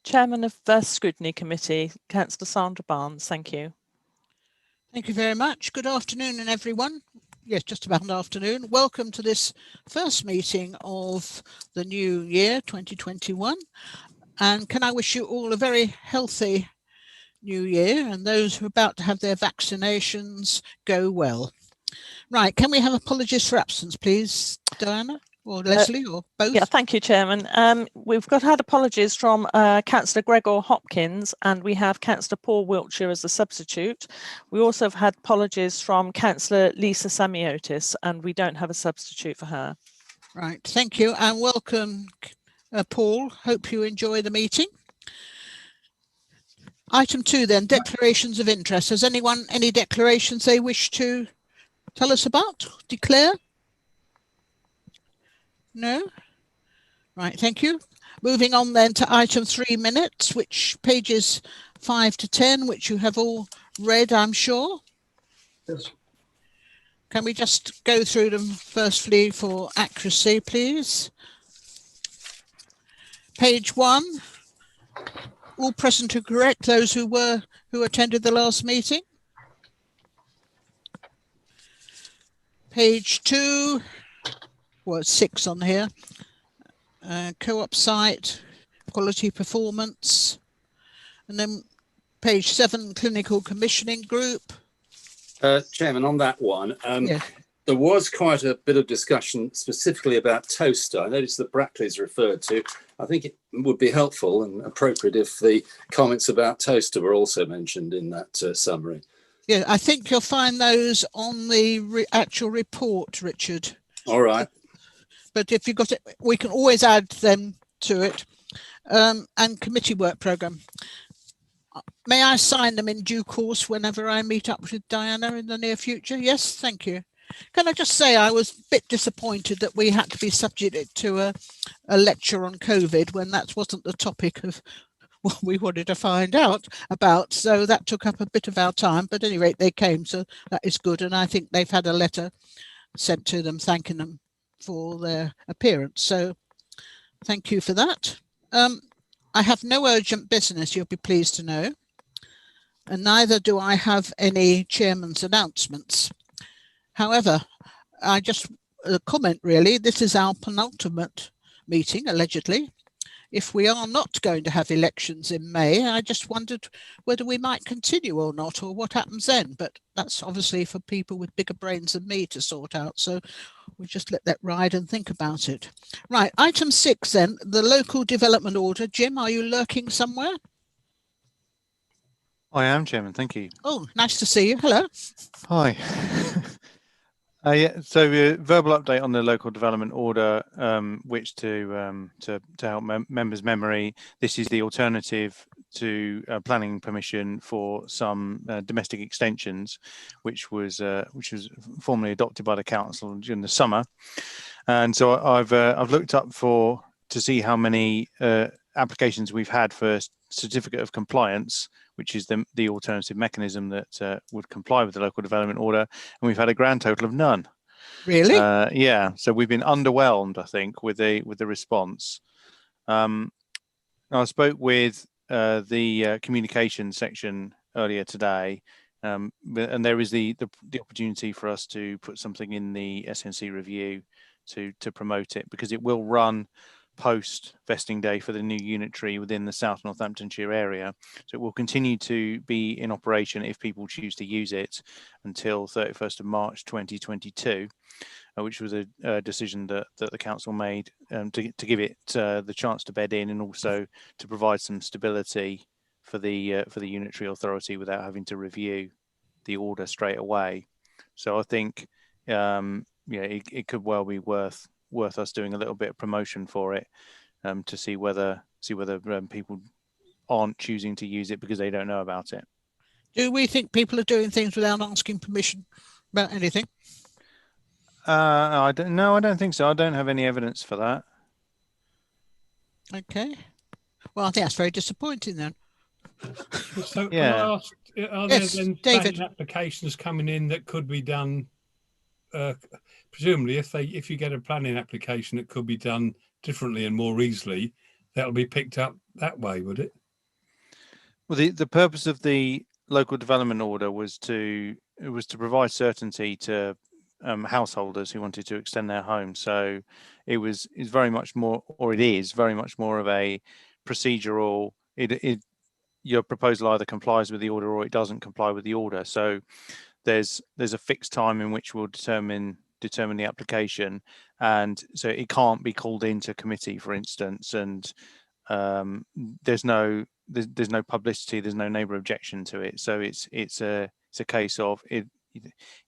Chairman of the Scrutiny Committee, Councillor Sandra Barnes. Thank you. Thank you very much. Good afternoon, everyone. Yes, just about an afternoon. Welcome to this first meeting of the new year, 2021. And can I wish you all a very healthy new year, and those who are about to have their vaccinations go well. Right, can we have apologies for absence, please, Diana? Or Leslie, or both? Yeah, thank you, Chairman. We've had apologies from Councillor Gregor Hopkins, and we have Councillor Paul Wiltshire as a substitute. We also have had apologies from Councillor Lisa Samiotis, and we don't have a substitute for her. Right, thank you, and welcome, Paul. Hope you enjoy the meeting. Item 2 then, declarations of interest. Has anyone any declarations they wish to tell us about, declare? No? Right, thank you. Moving on then to item 3 minutes, which pages 5 to 10, which you have all read, I'm sure. Yes. Can we just go through them firstly for accuracy, please? Page 1. All present are correct, those who attended the last meeting. Page 2. Well, it's 6 on here. Co-op site, quality performance. And then page 7, clinical commissioning group. Chairman, on that one, Yeah. there was quite a bit of discussion specifically about toaster. I noticed that Brackley's referred to. I think it would be helpful and appropriate if the comments about toaster were also mentioned in that summary. Yeah, I think you'll find those on the actual report, Richard. All right. But if you've got it, we can always add them to it. And committee work programme. May I sign them in due course whenever I meet up with Diana in the near future? Yes, thank you. Can I just say I was a bit disappointed that we had to be subject to a lecture on COVID when that wasn't the topic of what we wanted to find out about. So that took up a bit of our time, but at any rate, they came. So that is good. And I think they've had a letter sent to them thanking them for their appearance. So thank you for that. I have no urgent business, you'll be pleased to know. And neither do I have any chairman's announcements. However, I just comment really, this is our penultimate meeting, allegedly. If we are not going to have elections in May, I just wondered whether we might continue or not, or what happens then. But that's obviously for people with bigger brains than me to sort out. So we'll just let that ride and think about it. Right, item 6 then, the local development order. Jim, are you lurking somewhere? I am, Chairman, thank you. Oh, nice to see you. Hello. Hi. Yeah, so verbal update on the local development order, which to help members' memory, this is the alternative to planning permission for some domestic extensions, which was formally adopted by the council during the summer. And so I've looked up to see how many applications we've had for certificate of compliance, which is the alternative mechanism that would comply with the local development order, and we've had a grand total of none. Really? Yeah, so we've been underwhelmed, I think, with the response. I spoke with the communication section earlier today, and there is the opportunity for us to put something in the SNC review to promote it, because it will run post vesting day for the new unitary within the South Northamptonshire area. So it will continue to be in operation if people choose to use it until 31st of March 2022, which was a decision that the council made to give it the chance to bed in, and also to provide some stability for the unitary authority without having to review the order straight away. So I think it could well be worth us doing a little bit of promotion for it, to see whether people aren't choosing to use it because they don't know about it. Do we think people are doing things without asking permission about anything? I don't think so. I don't have any evidence for that. Okay. Well, I think that's very disappointing then. So Yeah. can I ask, are Yes, there then David. applications coming in that could be done? Presumably, if you get a planning application that could be done differently and more easily, that'll be picked up that way, would it? Well, the purpose of the local development order was to provide certainty to householders who wanted to extend their home. So it's very much more, or it is very much more of a procedural. Your proposal either complies with the order or it doesn't comply with the order. So there's a fixed time in which we'll determine the application, and so it can't be called into committee, for instance, and there's no publicity, there's no neighbour objection to it. So it's a case of it.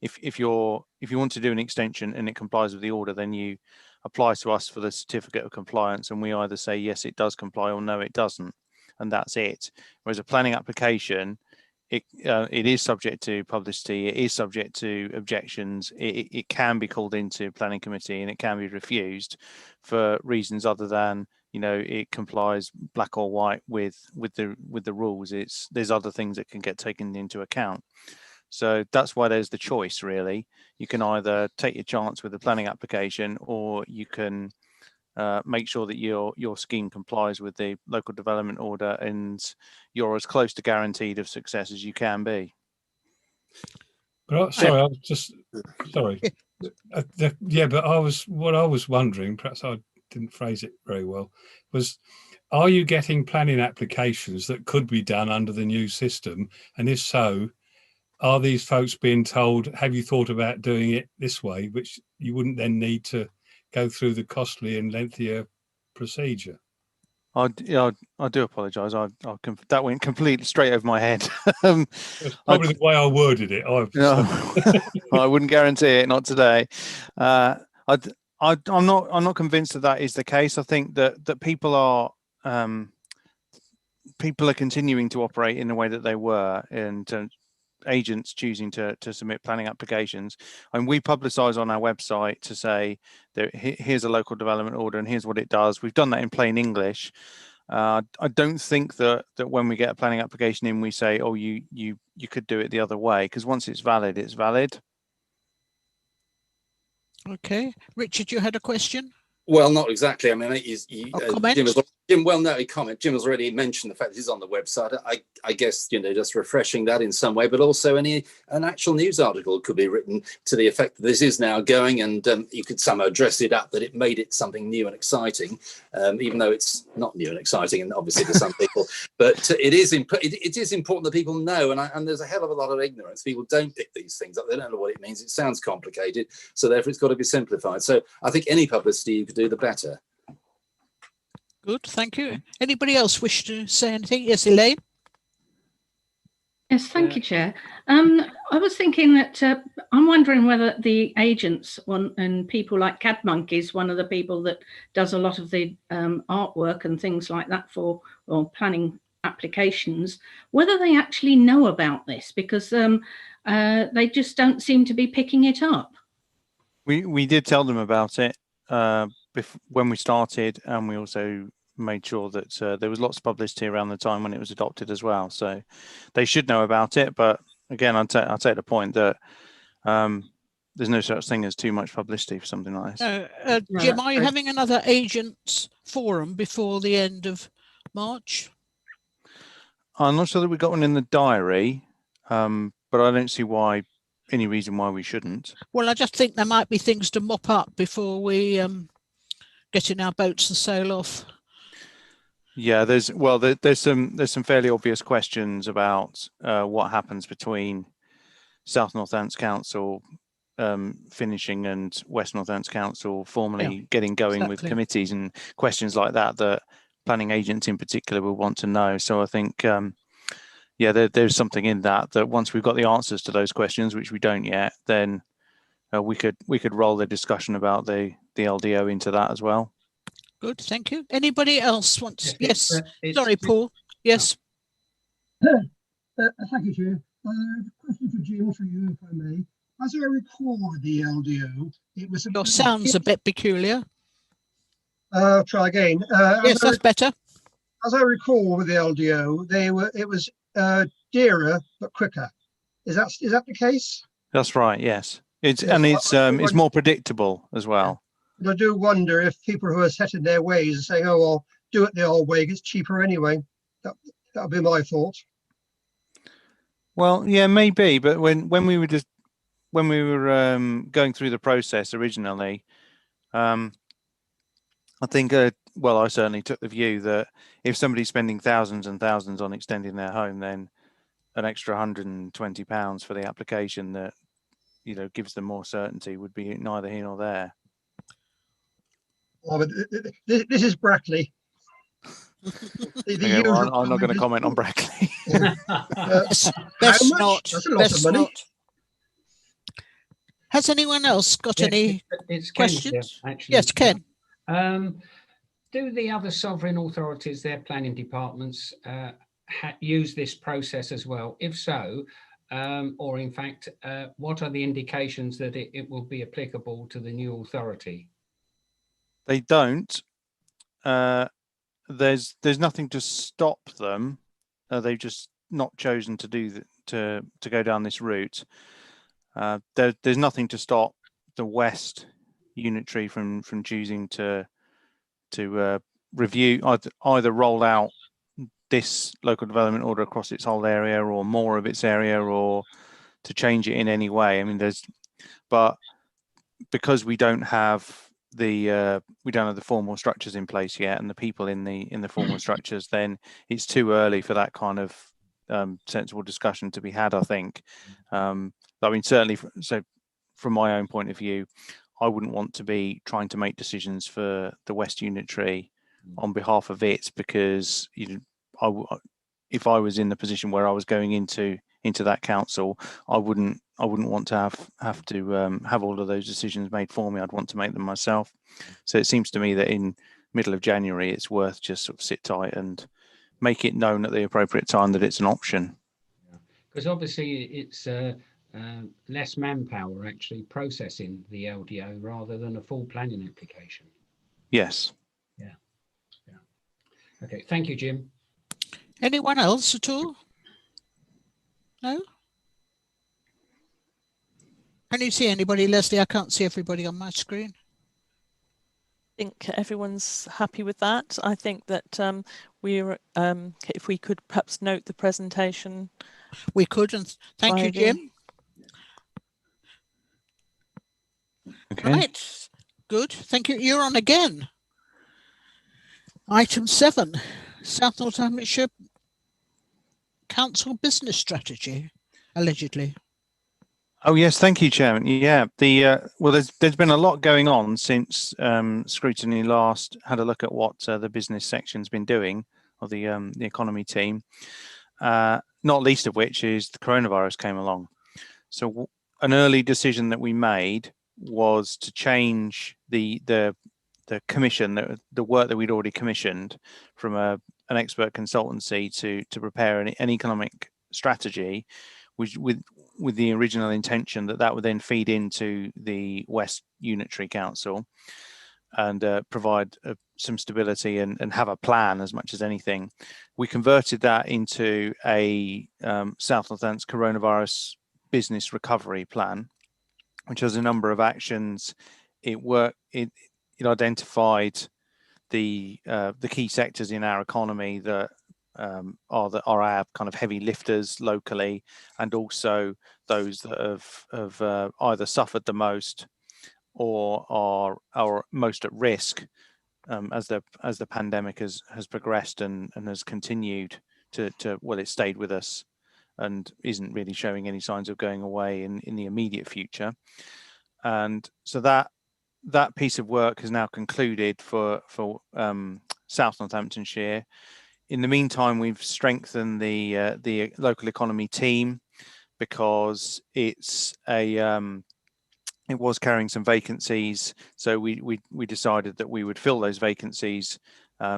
If you want to do an extension and it complies with the order, then you apply to us for the certificate of compliance, and we either say yes, it does comply, or no, it doesn't, and that's it. Whereas a planning application, it is subject to publicity, it is subject to objections, it can be called into planning committee, and it can be refused for reasons other than, you know, it complies black or white with the rules. There's other things that can get taken into account. So that's why there's the choice, really. You can either take your chance with the planning application, or you can make sure that your scheme complies with the local development order, and you're as close to guaranteed of success as you can be. But sorry, I was just sorry. Yeah, but what I was wondering, perhaps I didn't phrase it very well, was, are you getting planning applications that could be done under the new system? And if so, are these folks being told, have you thought about doing it this way, which you wouldn't then need to go through the costly and lengthier procedure? I do apologise. That went completely straight over my head. That's probably the way I worded it. I wouldn't guarantee it. Not today. I'm not convinced that is the case. I think that people are continuing to operate in the way that they were, and agents choosing to submit planning applications, and we publicise on our website to say that here's a local development order and here's what it does. We've done that in plain English. I don't think that when we get a planning application in, we say, oh, you could do it the other way, because once it's valid, it's valid. Okay, Richard, you had a question? Well, not exactly. I mean, Jim has already mentioned the fact that he's on the website. I guess, you know, just refreshing that in some way, but also an actual news article could be written to the effect that this is now going, and you could somehow dress it up that it made it something new and exciting, even though it's not new and exciting, and obviously to some people. But it is important that people know, and there's a hell of a lot of ignorance. People don't pick these things up. They don't know what it means. It sounds complicated, so therefore it's got to be simplified. So I think any publicity you could do, the better. Good, thank you. Anybody else wish to say anything? Yes, Elaine? Yes, thank you, Chair. I was thinking that I'm wondering whether the agents and people like Cad Monkey's one of the people that does a lot of the artwork and things like that for planning applications, whether they actually know about this, because they just don't seem to be picking it up. We did tell them about it when we started, and we also made sure that there was lots of publicity around the time when it was adopted as well. So they should know about it. But again, I'll take the point that there's no such thing as too much publicity for something like this. Jim, are you having another agents forum before the end of March? I'm not sure that we got one in the diary, but I don't see any reason why we shouldn't. Well, I just think there might be things to mop up before we get in our boats and sail off. Yeah, there's some fairly obvious questions about what happens between South Northants Council finishing and West Northants Council formally getting going with committees, and questions like that planning agents in particular will want to know. So I think there's something in that once we've got the answers to those questions, which we don't yet, then we could roll the discussion about the LDO into that as well. Good, thank you. Anybody else wants? Yes, sorry, Paul. Yes. Thank you, Chair. Question for Jim, for you, if I may. As I recall with the LDO, it was... Your sound's a bit peculiar. I'll try again. Yes, that's better. As I recall with the LDO, it was dearer but quicker. Is that the case? That's right. Yes, it's more predictable as well. But I do wonder if people who are set in their ways are saying, "Oh well, do it the old way. It's cheaper anyway. That would be my thought. Well, yeah, maybe, but when we were going through the process originally, I think, well, I certainly took the view that if somebody's spending thousands and thousands on extending their home, then an extra £120 for the application that, you know, gives them more certainty would be neither here nor there. Oh, but this is Brackley. Okay, well, I'm not going to comment on Brackley. Best how much? not. That's a lot of Best money. not. Has anyone else got any it's Ken questions? Here, actually. Yes, Ken. Do the other sovereign authorities, their planning departments, use this process as well? If so, or in fact, what are the indications that it will be applicable to the new authority? They don't. There's nothing to stop them. They've just not chosen to do to go down this route. There's nothing to stop the West Unitary from choosing to review, either roll out this local development order across its whole area or more of its area, or to change it in any way. I mean, but because we don't have the formal structures in place yet, and the people in the formal structures, then it's too early for that kind of sensible discussion to be had, I think. I mean, certainly, so from my own point of view, I wouldn't want to be trying to make decisions for the West Unitary on behalf of it, because if I was in the position where I was going into that council, I wouldn't want to have to have all of those decisions made for me. I'd want to make them myself. So it seems to me that in middle of January, it's worth just sort of sit tight and make it known at the appropriate time that it's an option. Because obviously it's less manpower actually processing the LDO rather than a full planning application. Yes. Yeah. Okay, thank you, Jim. Anyone else at all? No? Can you see anybody, Leslie? I can't see everybody on my screen. I think everyone's happy with that. I think that we're if we could perhaps note the presentation. We could, and thank you, Jim. Okay. Right, good. Thank you. You're on again. Item 7, South Northamptonshire Council Business Strategy, allegedly. Oh yes, thank you, Chairman. Yeah, well, there's been a lot going on since Scrutiny last had a look at what the business section's been doing, or the economy team. Not least of which is the coronavirus came along. So an early decision that we made was to change the commission, the work that we'd already commissioned from an expert consultancy to prepare an economic strategy, which with the original intention that would then feed into the West Unitary Council and provide some stability and have a plan as much as anything. We converted that into a South Northampton coronavirus business recovery plan, which has a number of actions. It identified the key sectors in our economy that are our kind of heavy lifters locally, and also those that have either suffered the most or are most at risk as the pandemic has progressed and has continued to well, it stayed with us and isn't really showing any signs of going away in the immediate future. And so that piece of work has now concluded for South Northamptonshire. In the meantime, we've strengthened the local economy team, because it was carrying some vacancies. So we decided that we would fill those vacancies.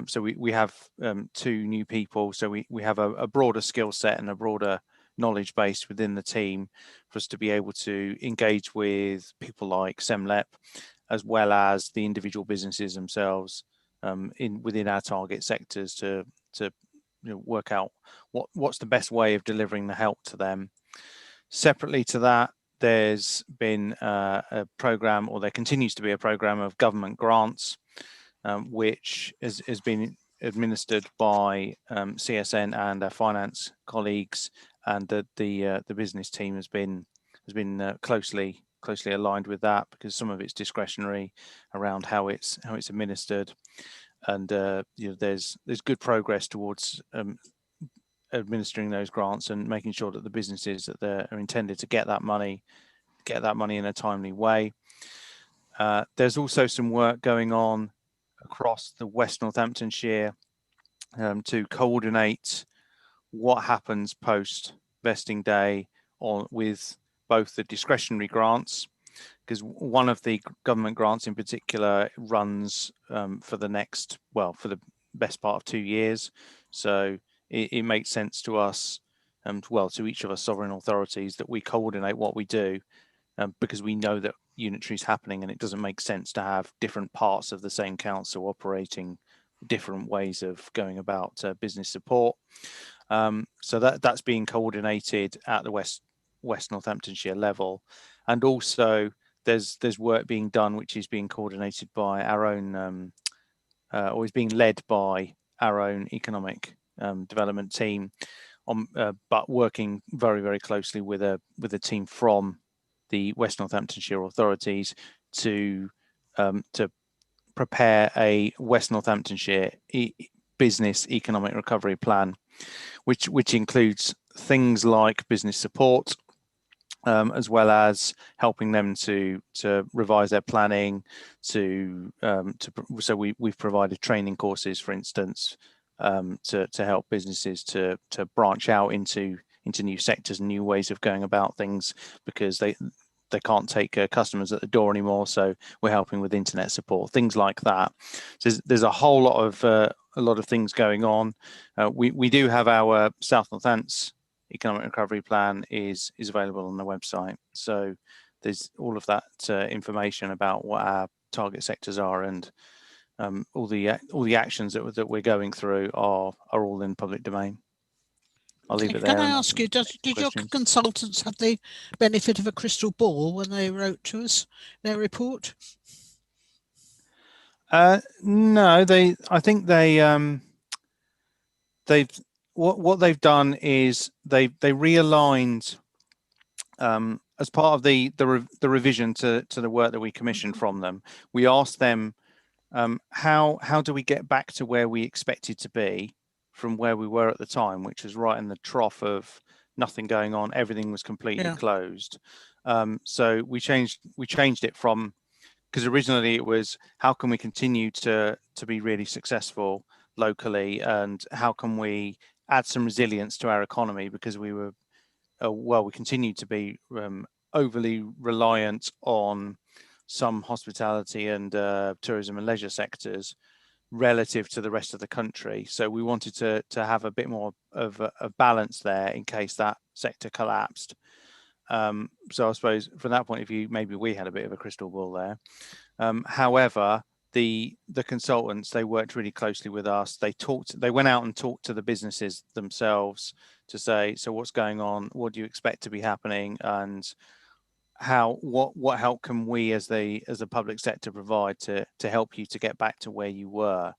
So we have 2 new people. So we have a broader skill set and a broader knowledge base within the team for us to be able to engage with people like SEMLEP, as well as the individual businesses themselves within our target sectors to work out what's the best way of delivering the help to them. Separately to that, there's been a program, or there continues to be a program of government grants, which has been administered by CSN and our finance colleagues, and the business team has been closely aligned with that, because some of it's discretionary around how it's administered, and there's good progress towards administering those grants and making sure that the businesses that are intended to get that money in a timely way. There's also some work going on across the West Northamptonshire to coordinate what happens post vesting day with both the discretionary grants, because one of the government grants in particular runs for the best part of 2 years. So it makes sense to us, to each of us sovereign authorities, that we coordinate what we do, because we know that unitary is happening, and it doesn't make sense to have different parts of the same council operating different ways of going about business support. So that's being coordinated at the West Northamptonshire level, and also there's work being done which is being coordinated by our own, or is being led by our own economic development team, but working very, very closely with a team from the West Northamptonshire authorities to prepare a West Northamptonshire business economic recovery plan, which includes things like business support, as well as helping them to revise their planning. So we've provided training courses, for instance, to help businesses to branch out into new sectors and new ways of going about things, because they can't take customers at the door anymore. So we're helping with internet support, things like that. So there's a whole lot of things going on. We do have our South Northants economic recovery plan is available on the website. So there's all of that information about what our target sectors are, and all the actions that we're going through are all in public domain. I'll leave it there. Can I ask you, did your consultants have the benefit of a crystal ball when they wrote to us their report? No, I think what they've done is they realigned, as part of the revision to the work that we commissioned from them. We asked them, how do we get back to where we expected to be from where we were at the time, which was right in the trough of nothing going on, everything was completely closed. So we changed it from, because originally it was, how can we continue to be really successful locally, and how can we add some resilience to our economy, because we were we continued to be overly reliant on some hospitality and tourism and leisure sectors relative to the rest of the country. So we wanted to have a bit more of a balance there in case that sector collapsed. So I suppose from that point of view, maybe we had a bit of a crystal ball there. However, the consultants, they worked really closely with us. They went out and talked to the businesses themselves to say, so what's going on? What do you expect to be happening? And what help can we as a public sector provide to help you to get back to where you were?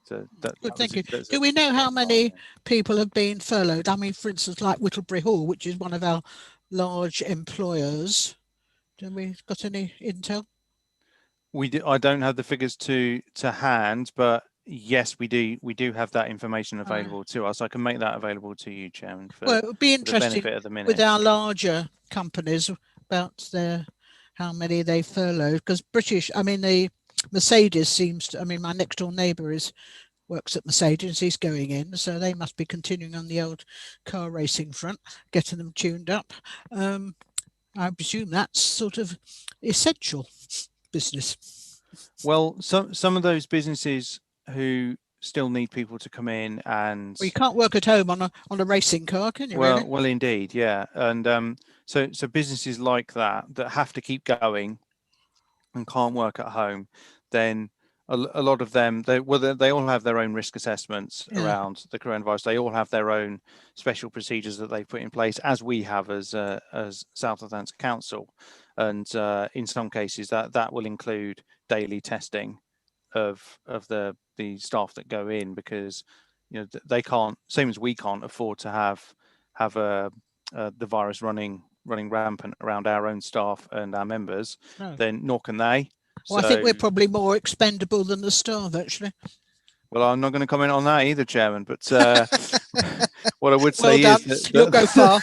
So good, thank you. Do we know how many people have been furloughed? I mean, for instance, like Whittlebury Hall, which is one of our large employers. Do we got any intel? I don't have the figures to hand, but yes, we do have that information available to us. I can make that available to you, Chairman, for, it would be interesting the benefit of the minute. With our larger companies about how many they furloughed, because the Mercedes seems to, my next door neighbour works at Mercedes, he's going in, so they must be continuing on the old car racing front, getting them tuned up. I presume that's sort of essential business. Well, some of those businesses who still need people to come in, and you can't work at home on a racing car, can you? Well, indeed, yeah. And so businesses like that have to keep going and can't work at home, then a lot of them, they all have their own risk assessments around the coronavirus. They all have their own special procedures that they put in place, as we have as South Northants Council. And in some cases that will include daily testing of the staff that go in, because they can't, same as we can't afford to have the virus running rampant around our own staff and our members. No. Then nor can they. Well, I think we're probably more expendable than the staff, actually. Well, I'm not going to comment on that either, Chairman. But what I would say well done. is that You'll go far.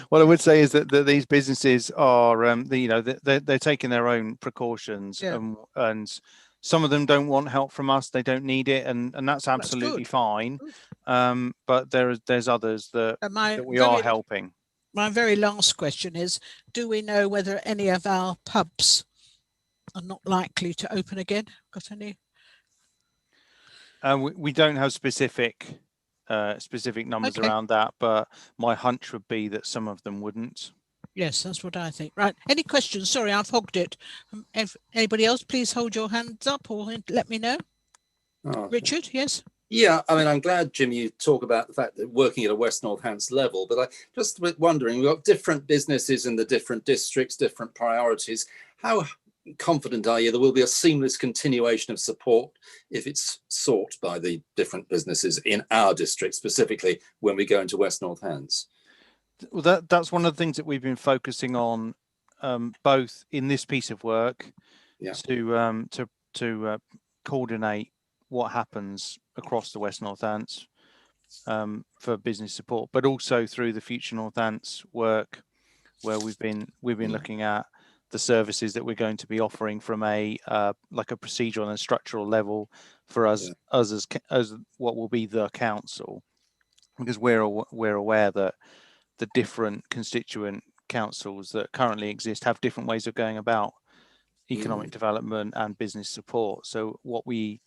what I would say is that these businesses are, they're taking their own precautions, and some of them don't want help from us. They don't need it, and that's absolutely fine. But there's others that we are helping. My very last question is: do we know whether any of our pubs are not likely to open again? Got any? We don't have specific numbers around that, but my hunch would be that some of them wouldn't. Yes, that's what I think. Right. Any questions? Sorry, I've hogged it. If anybody else, please hold your hands up or let me know. Oh. Richard, yes? Yeah, I mean, I'm glad, Jim, you talk about the fact that working at a West North Hants level, but I just wondering, we've got different businesses in the different districts, different priorities. How confident are you there will be a seamless continuation of support if it's sought by the different businesses in our district, specifically when we go into West North Hants? Well, that's one of the things that we've been focusing on, both in this piece of work, to coordinate what happens across the West North Hants for business support, but also through the Future North Hants work, where we've been looking at the services that we're going to be offering from a like a procedural and structural level for us as what will be the council, because we're aware that the different constituent councils that currently exist have different ways of going about economic development and business support. So what we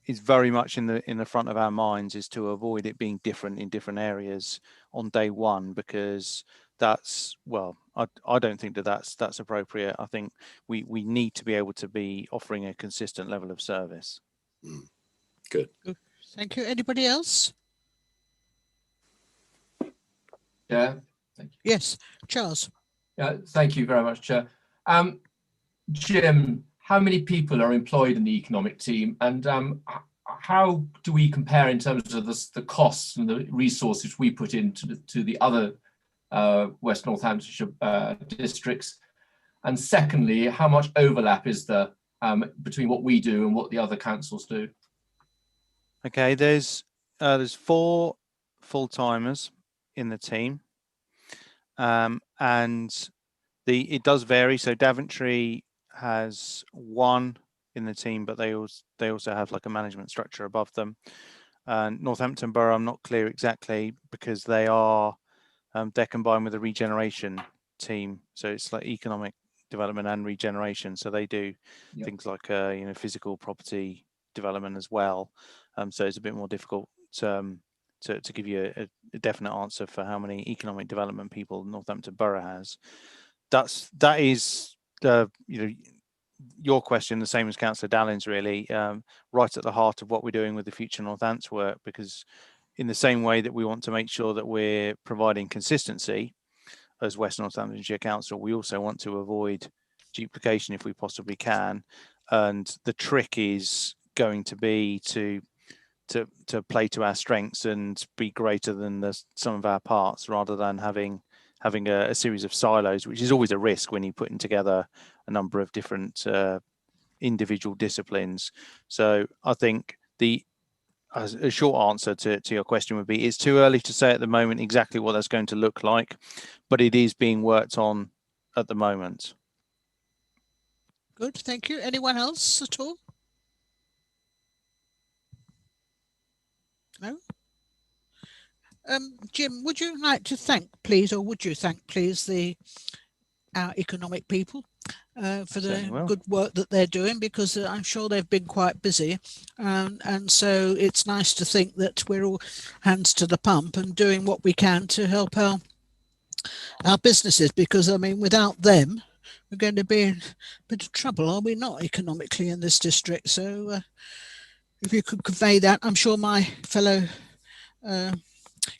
is very much in the front of our minds is to avoid it being different in different areas on day one, because that's, well, I don't think that's appropriate. I think we need to be able to be offering a consistent level of service. Good. Thank you. Anybody else? Yeah. Thank you. Yes, Charles. Yeah, thank you very much, Chair. Jim, how many people are employed in the economic team, and how do we compare in terms of the costs and the resources we put into the other West Northamptonshire districts? And secondly, how much overlap is there between what we do and what the other councils do? Okay, there's 4 full-timers in the team, and it does vary. So Daventry has 1 in the team, but they also have like a management structure above them. Northampton Borough, I'm not clear exactly, because they're combined with a regeneration team, so it's like economic development and regeneration. So they do things like physical property development as well. So it's a bit more difficult to give you a definite answer for how many economic development people Northampton Borough has. That is your question, the same as Councillor Dallin's, really, right at the heart of what we're doing with the Future North Hants work, because in the same way that we want to make sure that we're providing consistency as West Northamptonshire Council, we also want to avoid duplication if we possibly can. And the trick is going to be to play to our strengths and be greater than the sum of our parts, rather than having a series of silos, which is always a risk when you're putting together a number of different individual disciplines. So I think a short answer to your question would be, it's too early to say at the moment exactly what that's going to look like, but it is being worked on at the moment. Good, thank you. Anyone else at all? No? Jim, would you like to thank, please, our economic people for the good work that they're doing, because I'm sure they've been quite busy, and so it's nice to think that we're all hands to the pump and doing what we can to help our businesses, because I mean, without them we're going to be in a bit of trouble, are we not, economically in this district? So if you could convey that, I'm sure my fellow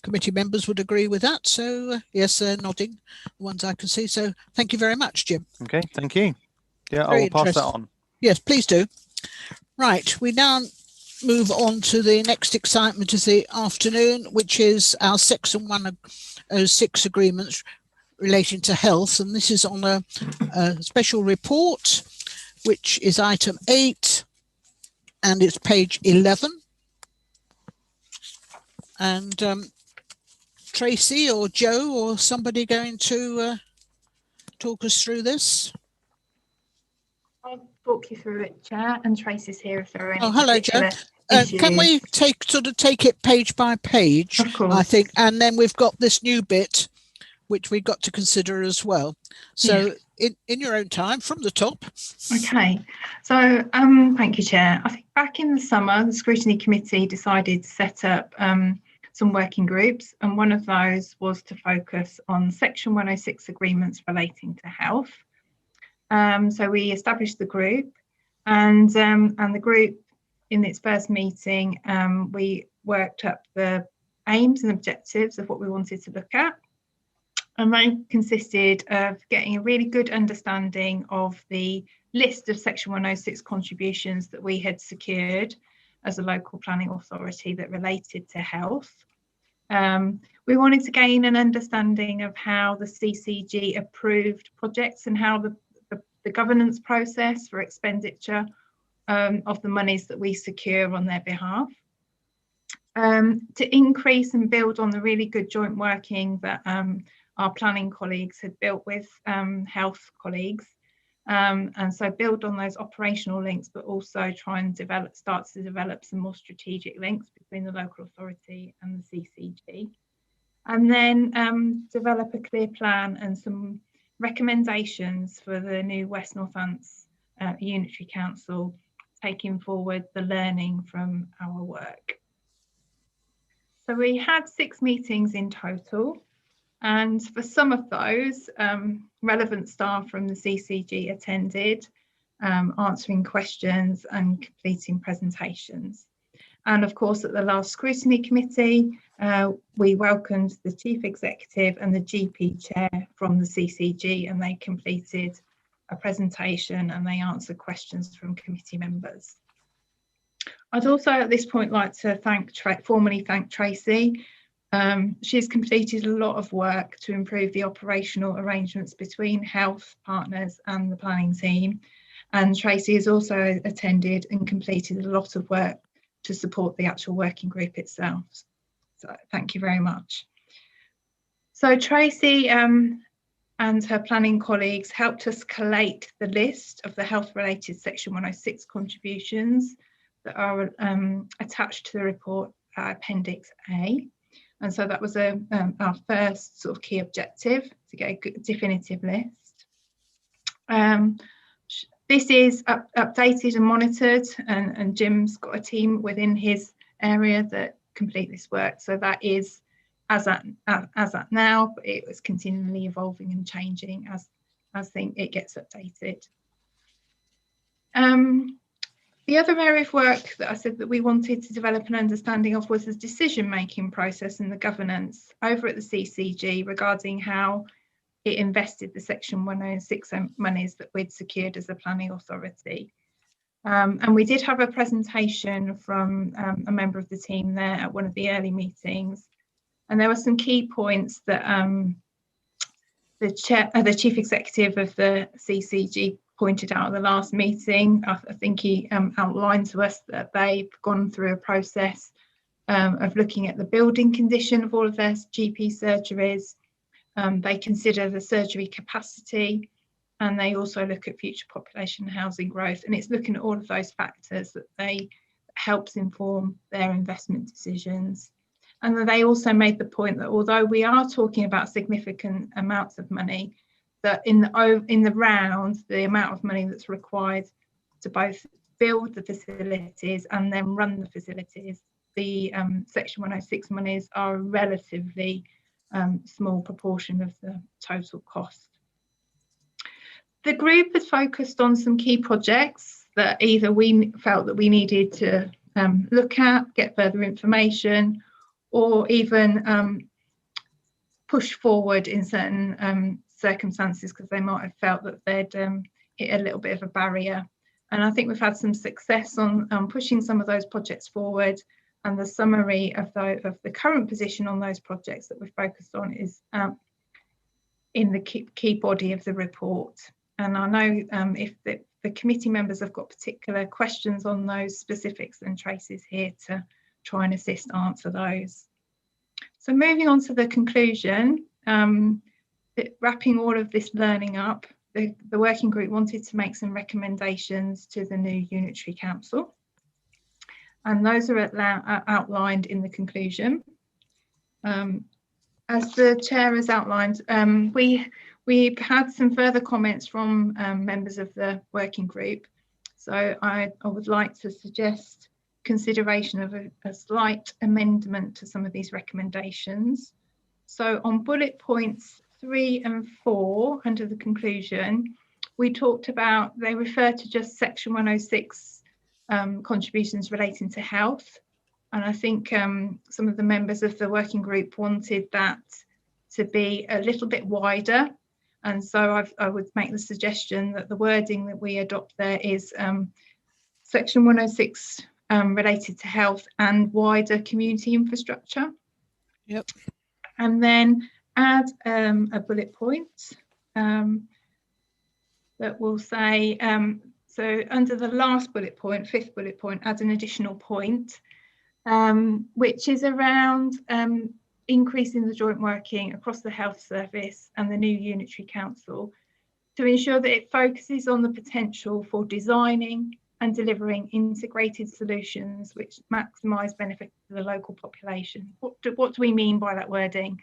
committee members would agree with that. So yes, they're nodding, the ones I can see. So thank you very much, Jim. Okay, thank you. Yeah, Very I will pass that on. Yes, please do. Right, we now move on to the next excitement of the afternoon, which is our Section 106 agreements relating to health. And this is on a special report, which is item 8, and it's page 11. And Tracy or Joe or somebody going to talk us through this? I'll talk you through it, Chair, and Tracy's here if there are any hello, Joe. issues. Can we take it page by page? Of course. I think, and then we've got this new bit, which we've got to consider as well. So in your own time, from the top. Okay. So thank you, Chair. I think back in the summer, the Scrutiny Committee decided to set up some working groups, and one of those was to focus on Section 106 agreements relating to health. So we established the group, and the group, in its first meeting, we worked up the aims and objectives of what we wanted to look at. And they consisted of getting a really good understanding of the list of Section 106 contributions that we had secured as a local planning authority that related to health. We wanted to gain an understanding of how the CCG approved projects and how the governance process for expenditure of the monies that we secure on their behalf. To increase and build on the really good joint working that our planning colleagues had built with health colleagues, and so build on those operational links, but also try and start to develop some more strategic links between the local authority and the CCG, and then develop a clear plan and some recommendations for the new West Northants Unitary Council, taking forward the learning from our work. So we had 6 meetings in total, and for some of those, relevant staff from the CCG attended, answering questions and completing presentations. And of course, at the last Scrutiny Committee, we welcomed the Chief Executive and the GP Chair from the CCG, and they completed a presentation and they answered questions from committee members. I'd also at this point like to formally thank Tracy. She's completed a lot of work to improve the operational arrangements between health partners and the planning team. And Tracy has also attended and completed a lot of work to support the actual working group itself. So thank you very much. So Tracy and her planning colleagues helped us collate the list of the health related Section 106 contributions that are attached to the report Appendix A. And so that was our first sort of key objective, to get a good definitive list. This is updated and monitored, and Jim's got a team within his area that complete this work. So that is as at now, but it was continually evolving and changing as it gets updated. The other area of work that I said that we wanted to develop an understanding of was the decision-making process and the governance over at the CCG regarding how it invested the Section 106 monies that we'd secured as a planning authority. And we did have a presentation from a member of the team there at one of the early meetings. And there were some key points that the Chief Executive of the CCG pointed out at the last meeting. I think he outlined to us that they've gone through a process of looking at the building condition of all of their GP surgeries. They consider the surgery capacity, and they also look at future population and housing growth. And it's looking at all of those factors that helps inform their investment decisions. And then they also made the point that although we are talking about significant amounts of money, that in the round, the amount of money that's required to both build the facilities and then run the facilities, the Section 106 monies are a relatively small proportion of the total cost. The group has focused on some key projects that either we felt that we needed to look at, get further information, or even push forward in certain circumstances because they might have felt that they'd hit a little bit of a barrier And I think we've had some success on pushing some of those projects forward. And the summary of the current position on those projects that we've focused on is in the key body of the report. And I know if the committee members have got particular questions on those specifics, then Tracy's here to try and assist answer those. So moving on to the conclusion, wrapping all of this learning up, the working group wanted to make some recommendations to the new Unitary Council. And those are outlined in the conclusion. As the chair has outlined, we've had some further comments from members of the working group. So I would like to suggest consideration of a slight amendment to some of these recommendations. So on bullet points 3 and 4 under the conclusion, we talked about, they refer to just section 106 contributions relating to health. And I think some of the members of the working group wanted that to be a little bit wider. And so I would make the suggestion that the wording that we adopt there is section 106 related to health and wider community infrastructure. Yep. And then add a bullet point that will say, so under the last bullet point, 5th bullet point, add an additional point, which is around increasing the joint working across the health service and the new Unitary Council to ensure that it focuses on the potential for designing and delivering integrated solutions which maximise benefit to the local population. What do we mean by that wording?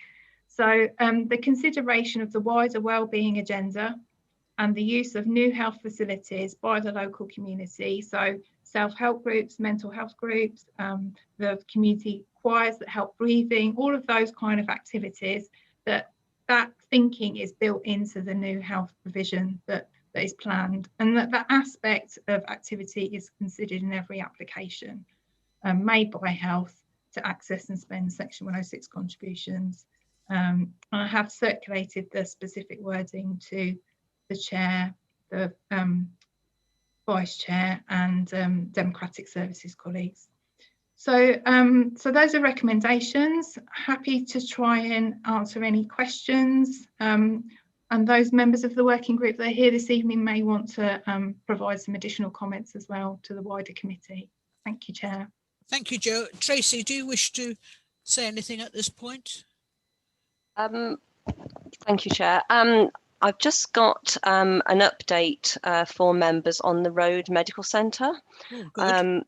So the consideration of the wider wellbeing agenda and the use of new health facilities by the local community, so self-help groups, mental health groups, the community choirs that help breathing, all of those kind of activities, that thinking is built into the new health provision that is planned, and that aspect of activity is considered in every application made by health to access and spend section 106 contributions. I have circulated the specific wording to the chair, the vice chair and democratic services colleagues. So those are recommendations. Happy to try and answer any questions. And those members of the working group that are here this evening may want to provide some additional comments as well to the wider committee. Thank you, Chair. Thank you, Jo. Tracy, do you wish to say anything at this point? Thank you, Chair. I've just got an update for members on the Road Medical Centre. Oh,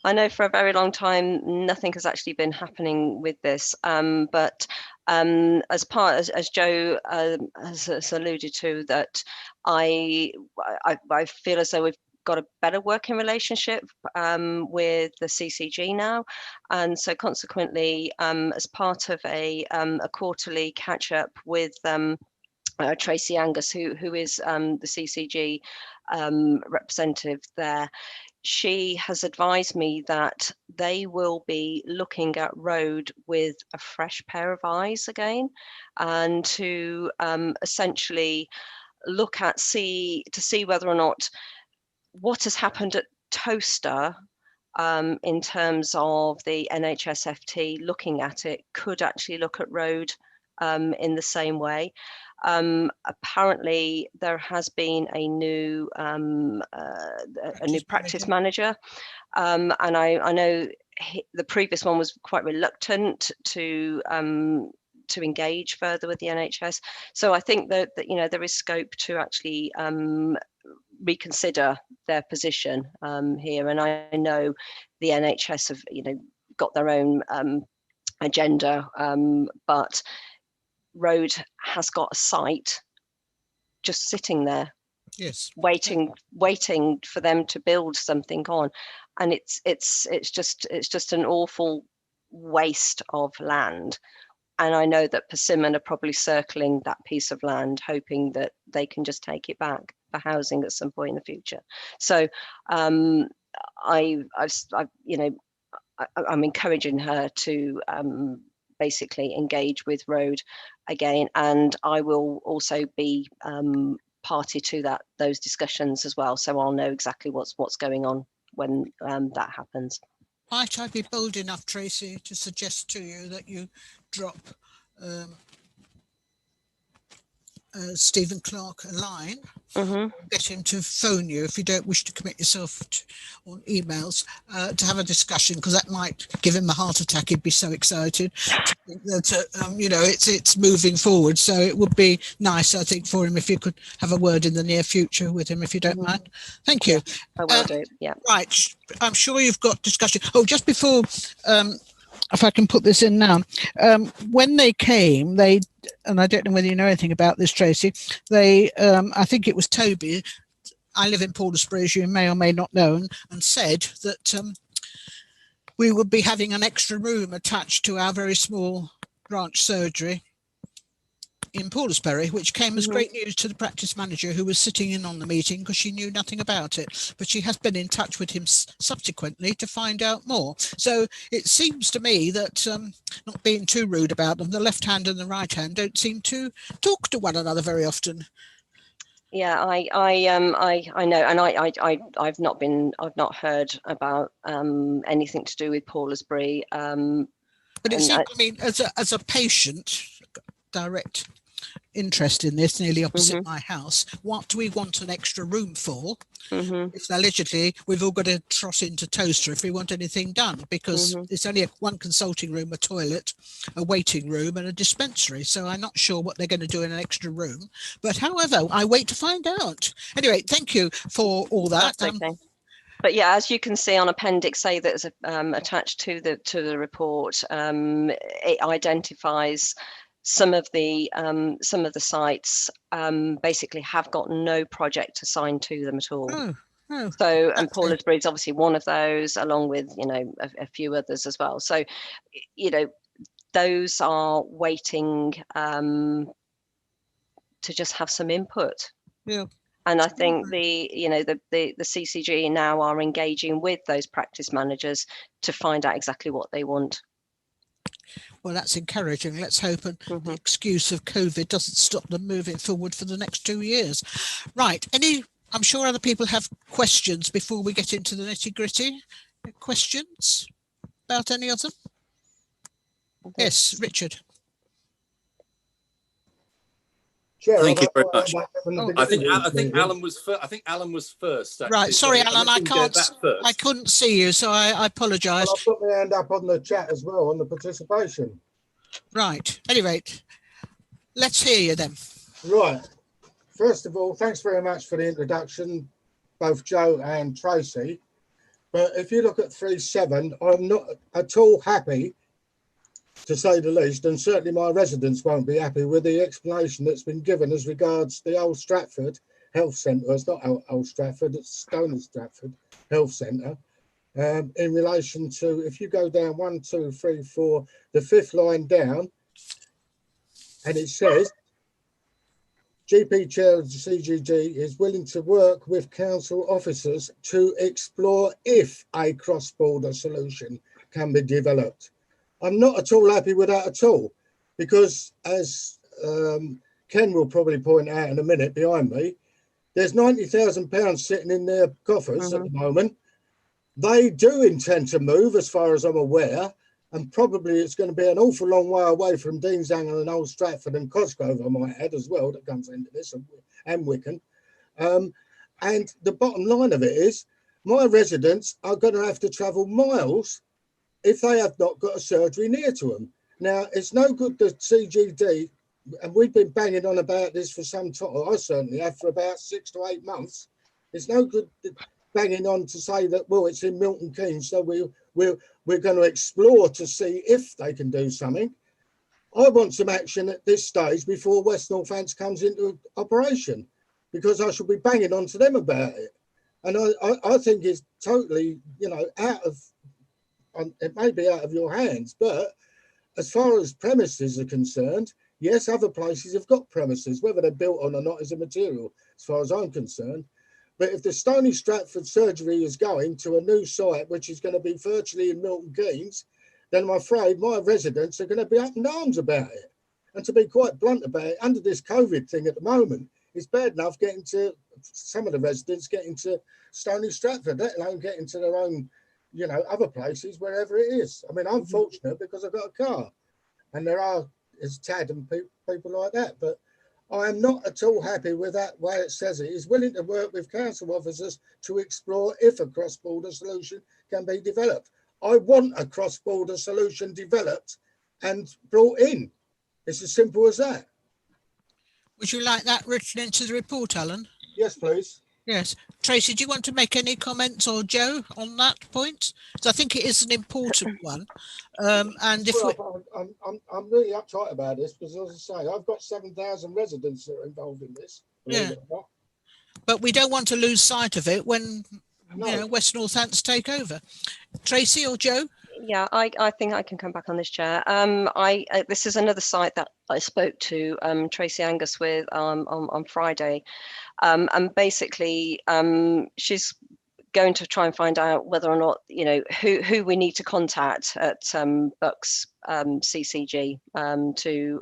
I know for a very long time nothing has actually been happening with this, but as Jo has alluded to, that I feel as though we've got a better working relationship with the CCG now, and so consequently, as part of a quarterly catch up with Tracy Angus, who is the CCG representative there, she has advised me that they will be looking at road with a fresh pair of eyes again, and to essentially look at to see whether or not what has happened at Toaster in terms of the NHSFT looking at it could actually look at road in the same way. Apparently there has been a new practice manager, and I know the previous one was quite reluctant to engage further with the NHS. So I think that you know, there is scope to actually reconsider their position here, and I know the NHS have, you know, got their own agenda, but Road has got a site just sitting there, yes, waiting for them to build something on, and it's just an awful waste of land. And I know that Persimmon are probably circling that piece of land, hoping that they can just take it back for housing at some point in the future. So I'm encouraging her to basically engage with Road again, and I will also be party to those discussions as well. So I'll know exactly what's going on when that happens. Might I be bold enough, Tracy, to suggest to you that you drop Stephen Clark a line, get him to phone you if you don't wish to commit yourself on emails to have a discussion, because that might give him a heart attack. He'd be so excited to think that you know, it's moving forward. So it would be nice, I think, for him if you could have a word in the near future with him, if you don't mind. Thank you. I will do. Yeah. Right. I'm sure you've got discussion. Oh, just before. If I can put this in now, when they came, and I don't know whether you know anything about this, Tracy, I think it was Toby, I live in Portersbury, as you may or may not know, and said that we would be having an extra room attached to our very small branch surgery in Portersbury, which came as great news to the practice manager, who was sitting in on the meeting because she knew nothing about it. But she has been in touch with him subsequently to find out more. So it seems to me that, not being too rude about them, the left hand and the right hand don't seem to talk to one another very often. Yeah, I know, and I've not heard about anything to do with Portersbury. But it seems, I mean, as a patient, direct interest in this, nearly opposite my house, what do we want an extra room for? If allegedly we've all got to trot into Toaster if we want anything done, because it's only one consulting room, a toilet, a waiting room and a dispensary. So I'm not sure what they're going to do in an extra room, but however, I wait to find out. Anyway, thank you for all that. That's okay. But yeah, as you can see on Appendix A that's attached to the report, it identifies some of the sites basically have got no project assigned to them at all. So, and Portersbury is obviously one of those, along with, you know, a few others as well. So, you know, those are waiting to just have some input. Yeah. And I think the CCG now are engaging with those practice managers to find out exactly what they want. Well, that's encouraging. Let's hope the excuse of COVID doesn't stop them moving forward for the next 2 years. Right. I'm sure other people have questions before we get into the nitty-gritty. Questions about any of them? Yes, Richard. Chair, Thank you very much. I think Alan was first. I think Alan was first. Actually. Right. Sorry, so Alan. I couldn't see you, so I apologise. Well, I'll put my hand up on the chat as well on the participation. Right. Anyway, let's hear you then. Right. First of all, thanks very much for the introduction, both Joe and Tracy. But if you look at 3.7, I'm not at all happy, to say the least, and certainly my residents won't be happy with the explanation that's been given as regards the Old Stratford Health Centre. It's not Old Stratford, it's Stony Stratford Health Centre. In relation to, if you go down 1, 2, 3, 4, the 5th line down, and it says, GP Chair of the CGG is willing to work with council officers to explore if a cross-border solution can be developed. I'm not at all happy with that at all, because as Ken will probably point out in a minute behind me, there's £90,000 sitting in their coffers at the moment. They do intend to move, as far as I'm aware, and probably it's going to be an awful long way away from Deanshanger and Old Stratford and Cosgrove, I might add as well, that comes into this, and Wicken. And the bottom line of it is, my residents are going to have to travel miles if they have not got a surgery near to them. Now, it's no good the CGD, and we've been banging on about this for some time, I certainly have, for about 6 to 8 months. It's no good banging on to say that, well, it's in Milton Keynes, so we're going to explore to see if they can do something. I want some action at this stage before West Northants comes into operation, because I should be banging on to them about it. And I think it's totally, you know, it may be out of your hands, but as far as premises are concerned, yes, other places have got premises, whether they're built on or not is immaterial, as far as I'm concerned. But if the Stony Stratford surgery is going to a new site, which is going to be virtually in Milton Keynes, then I'm afraid my residents are going to be up in arms about it. And to be quite blunt about it, under this COVID thing at the moment, It's bad enough getting to some of the residents getting to Stony Stratford, let alone getting to their own, you know, other places, wherever it is. I mean, I'm fortunate because I've got a car, and there are, it's Tad and people like that, but I am not at all happy with that way it says it is willing to work with council officers to explore if a cross-border solution can be developed. I want a cross-border solution developed and brought in. It's as simple as that. Would you like that written into the report, Alan? Yes, please. Yes. Tracy, do you want to make any comments, or Joe, on that point? Because I think it is an important one. And if I'm really uptight about this because, as I say, I've got 7,000 residents that are involved in this. Yeah. But we don't want to lose sight of it when you know, West Northants take over. Tracy or Joe? Yeah, I think I can come back on this, Chair. This is another site that I spoke to Tracy Angus with on Friday, and basically she's going to try and find out whether or not, you know, who we need to contact at Bucks CCG to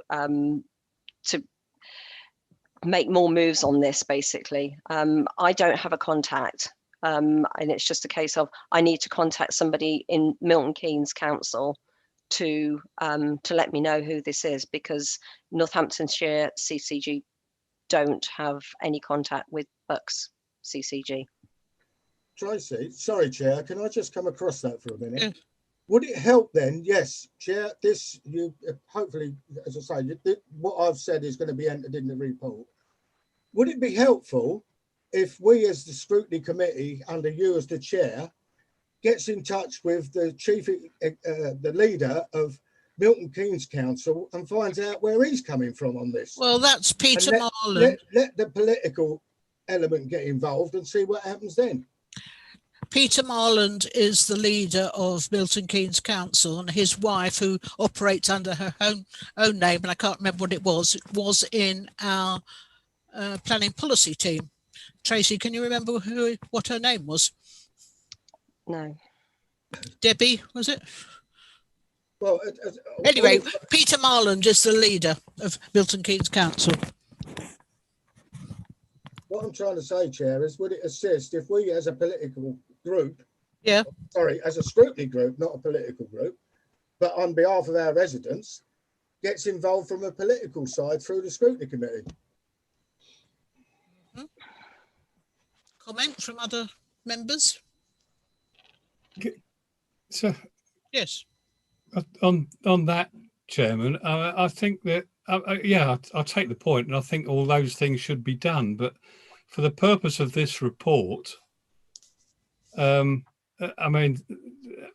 make more moves on this. Basically, I don't have a contact. And it's just a case of I need to contact somebody in Milton Keynes Council to let me know who this is, because Northamptonshire CCG don't have any contact with Bucks CCG. Tracy, sorry, Chair, can I just come across that for a minute? Yeah. Would it help then? Yes, Chair, this, you hopefully, as I say, what I've said is going to be entered in the report. Would it be helpful if we as the Scrutiny Committee, under you as the Chair, gets in touch with the the leader of Milton Keynes Council and finds out where he's coming from on this? Well, that's Peter Marland. Let the political element get involved and see what happens then. Peter Marland is the leader of Milton Keynes Council, and his wife, who operates under her own name, and I can't remember what it was in our planning policy team. Tracy, can you remember what her name was? No. Debbie, was it? Well, anyway, Peter Marland is the leader of Milton Keynes Council. What I'm trying to say, Chair, is would it assist if we as a political group, as a scrutiny group, not a political group, but on behalf of our residents, gets involved from a political side through the Scrutiny Committee? Comment from other members? So, yes. On that, Chairman, I think that, I take the point, and I think all those things should be done. But for the purpose of this report, I mean,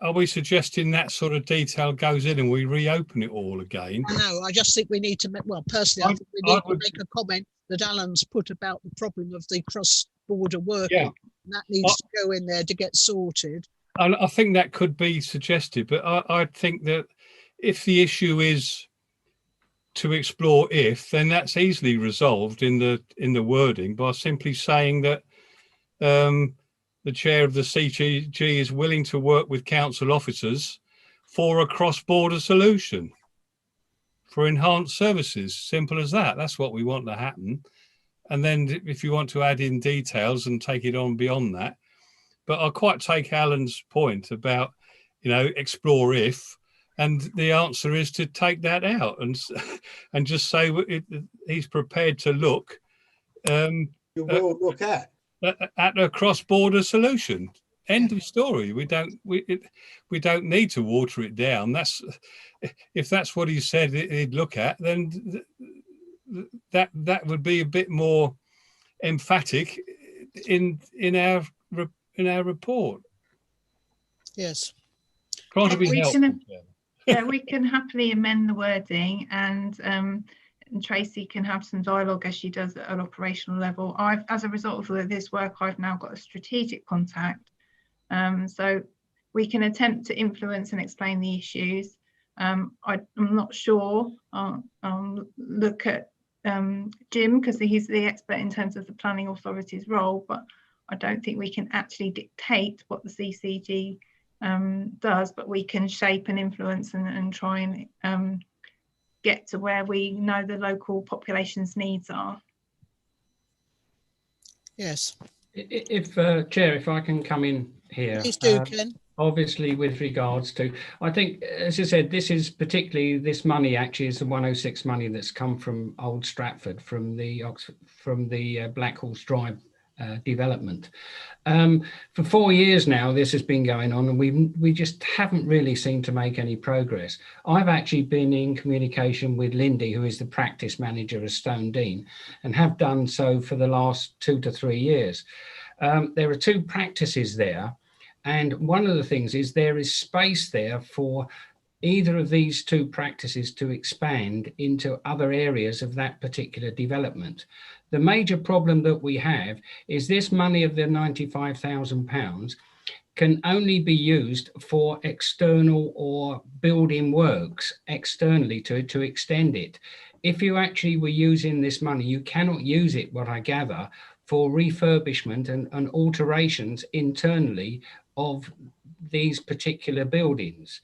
are we suggesting that sort of detail goes in and we reopen it all again? No, I just think we need to make, well, personally, I think we need to make a comment that Alan's put about the problem of the cross-border working. Yeah. And that needs to go in there to get sorted. And I think that could be suggested, but I think that if the issue is to explore if, then that's easily resolved in the wording by simply saying that the chair of the CCG is willing to work with council officers for a cross-border solution for enhanced services. Simple as that. That's what we want to happen. And then if you want to add in details and take it on beyond that. But I quite take Alan's point about, you know, explore if, and the answer is to take that out and just say he's prepared to look. You will look at a cross-border solution. End of story. We don't need to water it down. If that's what he said he'd look at, then that would be a bit more emphatic in our report. Yes. Trying to be helpful. Yeah, we can happily amend the wording, and Tracy can have some dialogue as she does at an operational level. As a result of this work, I've now got a strategic contact, so we can attempt to influence and explain the issues. I'm not sure. I'll look at Jim, because he's the expert in terms of the planning authority's role, but I don't think we can actually dictate what the CCG does, but we can shape and influence and try and get to where we know the local population's needs are. Yes. If Chair, if I can come in here. Please do, Ken. Obviously, with regards to, I think, as I said, this is particularly, this money actually is the 106 money that's come from Old Stratford, from the Black Horse Drive development. For 4 years now, this has been going on, and we just haven't really seemed to make any progress. I've actually been in communication with Lindy, who is the practice manager of Stone Dean, and have done so for the last 2 to 3 years. There are 2 practices there. And one of the things is there is space there for either of these 2 practices to expand into other areas of that particular development. The major problem that we have is this money of the £95,000 can only be used for external or building works externally to extend it. If you actually were using this money, you cannot use it, what I gather, for refurbishment and alterations internally of these particular buildings.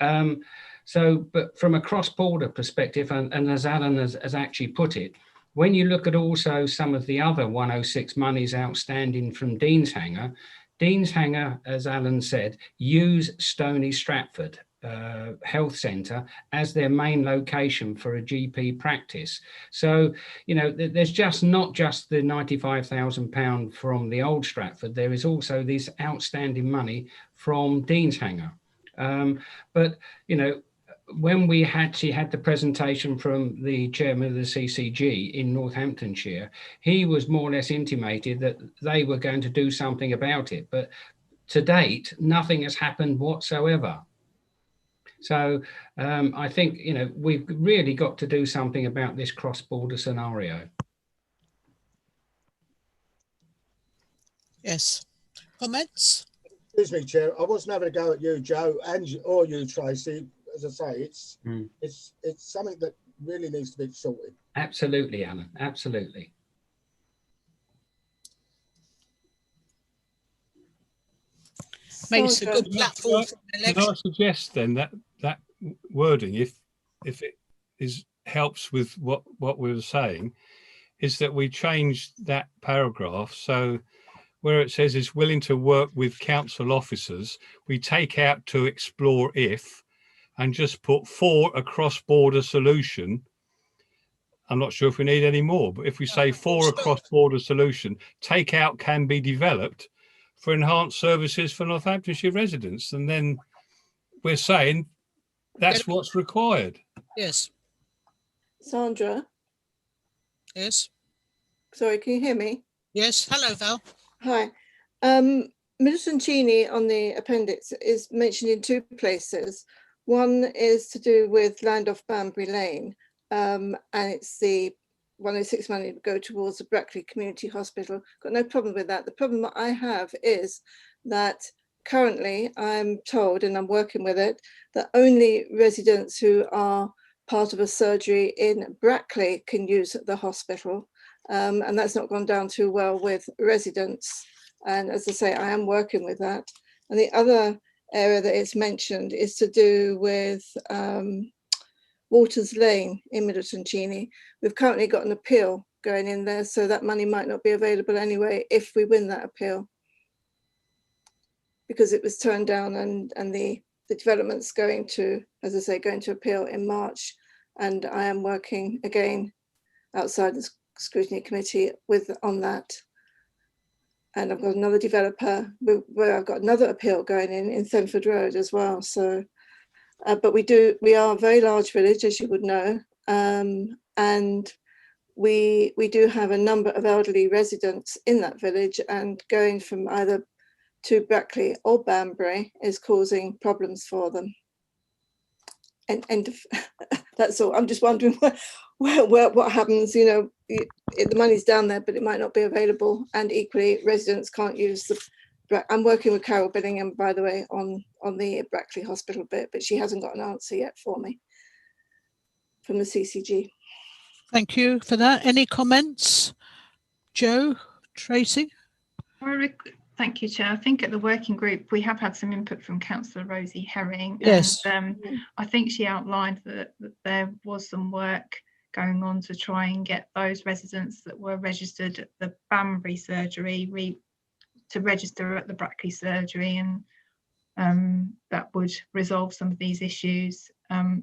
But from a cross-border perspective, and as Alan has actually put it, when you look at also some of the other 106 monies outstanding from Dean's Hanger, as Alan said, use Stony Stratford Health Centre as their main location for a GP practice. So, you know, there's just not just the £95,000 from the Old Stratford, there is also this outstanding money from Dean's Hanger. But, you know, when we actually had the presentation from the chairman of the CCG in Northamptonshire, he was more or less intimated that they were going to do something about it. But to date, nothing has happened whatsoever. So I think, you know, we've really got to do something about this cross-border scenario. Yes. Comments? Excuse me, Chair. I wasn't having a go at you, Joe, or you, Tracy. As I say, it's something that really needs to be sorted. Absolutely, Alan. Absolutely. Makes a good platform for an election. Can I suggest then that wording, if it helps with what we were saying, is that we change that paragraph so where it says is willing to work with council officers, we take out to explore if, and just put for a cross-border solution. I'm not sure if we need any more, but if we say for a cross-border solution, take out can be developed for enhanced services for Northamptonshire residents, and then we're saying that's what's required. Yes. Sandra? Yes. Sorry, can you hear me? Yes. Hello, Val. Hi. Middleton Cheney on the appendix is mentioned in 2 places. One is to do with land off Banbury Lane, and it's the 106 money to go towards the Brackley Community Hospital. Got no problem with that. The problem that I have is that currently I'm told, and I'm working with it, that only residents who are part of a surgery in Brackley can use the hospital. And that's not gone down too well with residents. And as I say, I am working with that. And the other area that is mentioned is to do with Waters Lane in Middleton Cheney. We've currently got an appeal going in there, so that money might not be available anyway if we win that appeal, because it was turned down, and the development's going to, as I say, going to appeal in March. And I am working again outside the Scrutiny Committee on that. And I've got another developer where I've got another appeal going in Thenford Road as well. So, but we are a very large village, as you would know, and we do have a number of elderly residents in that village, and going from either to Brackley or Banbury is causing problems for them. And that's all. I'm just wondering what happens, you know, the money's down there, but it might not be available. And equally, residents can't use the, I'm working with Carol Billingham, by the way, on the Brackley Hospital bit, but she hasn't got an answer yet for me from the CCG. Thank you for that. Any comments? Joe, Tracy? Thank you, Chair. I think at the working group, we have had some input from Councillor Rosie Herring. Yes. And I think she outlined that there was some work going on to try and get those residents that were registered at the Banbury surgery to register at the Brackley surgery, and that would resolve some of these issues.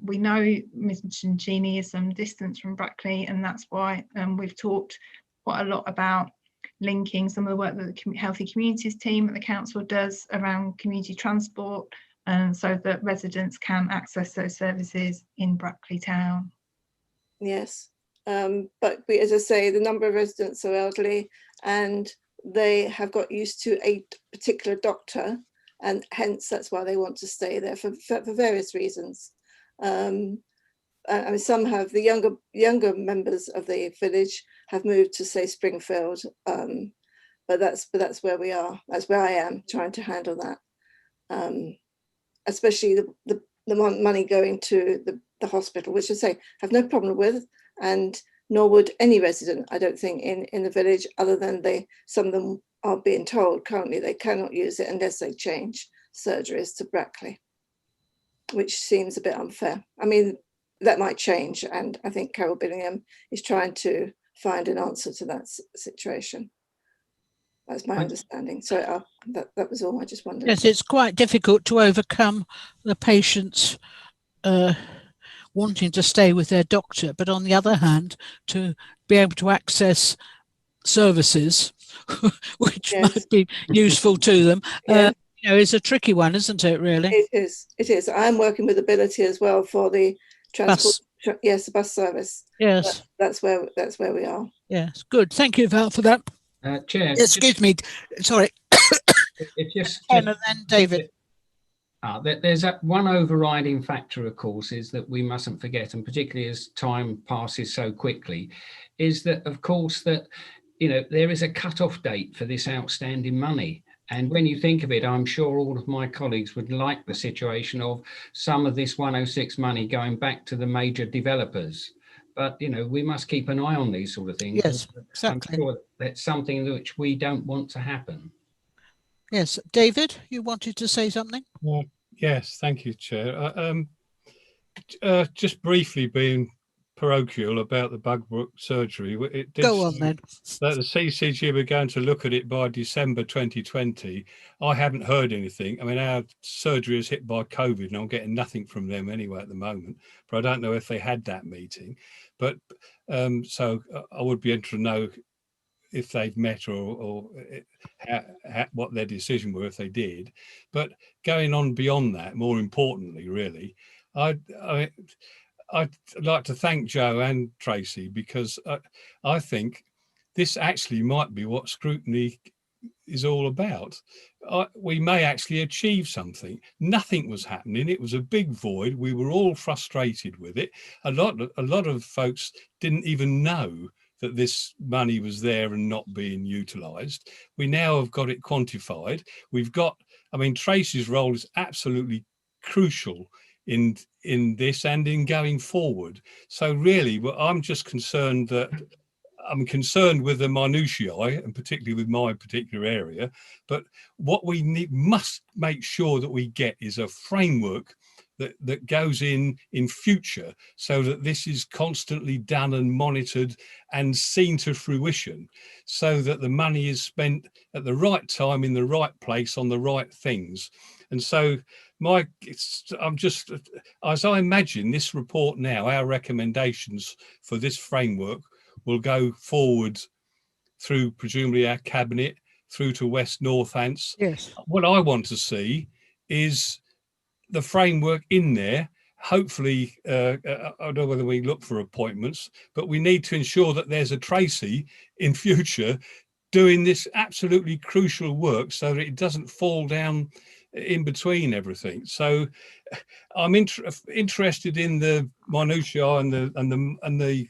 We know Ms. Cini is some distance from Brackley, and that's why we've talked quite a lot about linking some of the work that the Healthy Communities team at the council does around community transport, so that residents can access those services in Brackley town. Yes, but as I say, the number of residents are elderly and they have got used to a particular doctor, and hence that's why they want to stay there for various reasons. I mean, some have, the younger members of the village have moved to, say, Springfield, but that's where we are. That's where I am trying to handle that, especially the money going to the hospital, which I say have no problem with, and nor would any resident, I don't think, in the village, other than some of them are being told currently they cannot use it unless they change surgeries to Brackley, which seems a bit unfair. I mean, that might change, and I think Carol Billingham is trying to find an answer to that situation. That's my understanding. So that was all. I just wondered. Yes, it's quite difficult to overcome the patients wanting to stay with their doctor, but on the other hand, to be able to access services which might be useful to them, you know, is a tricky one, isn't it, really? It is. It is. I'm working with Ability as well for the transport. Yes, the bus service. Yes, that's where we are. Yes, good. Thank you, Val, for that. Chair. Excuse me. Sorry. It's just and then David. There's one overriding factor, of course, is that we mustn't forget, and particularly as time passes so quickly, is that, of course, that, you know, there is a cut-off date for this outstanding money. And when you think of it, I'm sure all of my colleagues would like the situation of some of this 106 money going back to the major developers. But, you know, we must keep an eye on these sort of things. Yes, exactly. I'm sure that's something which we don't want to happen. Yes, David, you wanted to say something? Yes, thank you, Chair. Just briefly being parochial about the Bugbrook surgery, it did go on then. That the CCG were going to look at it by December 2020. I haven't heard anything. I mean, our surgery is hit by COVID and I'm getting nothing from them anyway at the moment, but I don't know if they had that meeting. But so I would be interested to know if they've met or what their decision were if they did. But going on beyond that, more importantly, really, I'd like to thank Joe and Tracy, because I think this actually might be what Scrutiny is all about. We may actually achieve something. Nothing was happening. It was a big void. We were all frustrated with it. A lot of folks didn't even know that this money was there and not being utilised. We now have got it quantified. We've got, I mean, Tracy's role is absolutely crucial in this and in going forward. So really, well, I'm just concerned that I'm concerned with the minutiae, and particularly with my particular area. But what we must make sure that we get is a framework that goes in future, so that this is constantly done and monitored and seen to fruition, so that the money is spent at the right time, in the right place, on the right things. And so I'm just, as I imagine this report now, our recommendations for this framework will go forward through presumably our cabinet, through to West Northants. Yes. What I want to see is the framework in there. Hopefully, I don't know whether we look for appointments, but we need to ensure that there's a Tracy in future doing this absolutely crucial work, so that it doesn't fall down in between everything. So I'm interested in the minutiae and the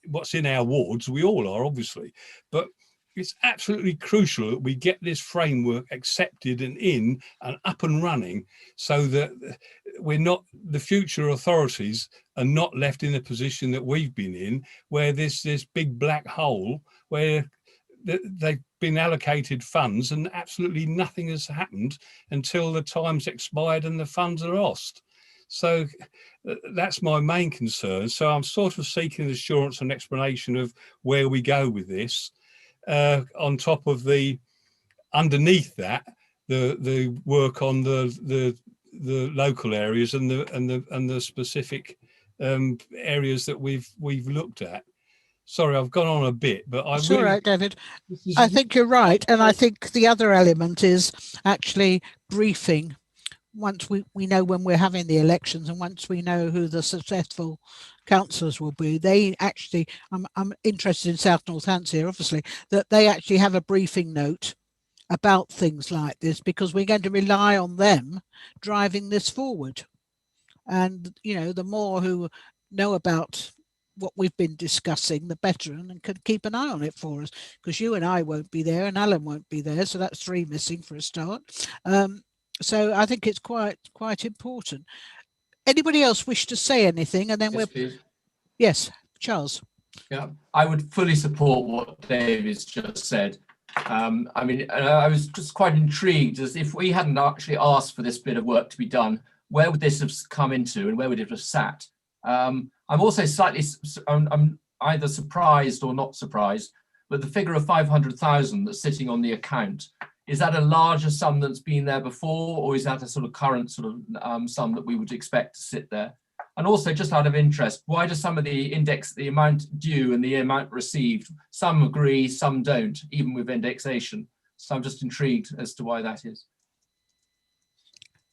what's in our wards. We all are, obviously, but it's absolutely crucial that we get this framework accepted and in and up and running, so that we're not, the future authorities are not left in a position that we've been in, where there's this big black hole where they've been allocated funds and absolutely nothing has happened until the time's expired and the funds are lost. So that's my main concern. So I'm sort of seeking assurance and explanation of where we go with this. On top of the, underneath that, the work on the local areas and the specific areas that we've looked at. Sorry, I've gone on a bit, but It's all right, David. I think you're right, and I think the other element is actually briefing. Once we know when we're having the elections, and once we know who the successful councillors will be, they actually, I'm interested in South Northampton here, obviously, that they actually have a briefing note about things like this, because we're going to rely on them driving this forward. And, you know, the more who know about what we've been discussing, the better, and can keep an eye on it for us, because you and I won't be there and Alan won't be there. So that's 3 missing for a start. So I think it's quite important. Anybody else wish to say anything? And then Yes, please. Yes, Charles. Yeah, I would fully support what David's just said. I mean, I was just quite intrigued, as if we hadn't actually asked for this bit of work to be done, where would this have come into and where would it have sat? I'm also slightly, I'm either surprised or not surprised, but the figure of 500,000 that's sitting on the account, is that a larger sum that's been there before, or is that a sort of current sort of sum that we would expect to sit there? And also, just out of interest, why do some of the index, the amount due and the amount received, some agree, some don't, even with indexation? So I'm just intrigued as to why that is.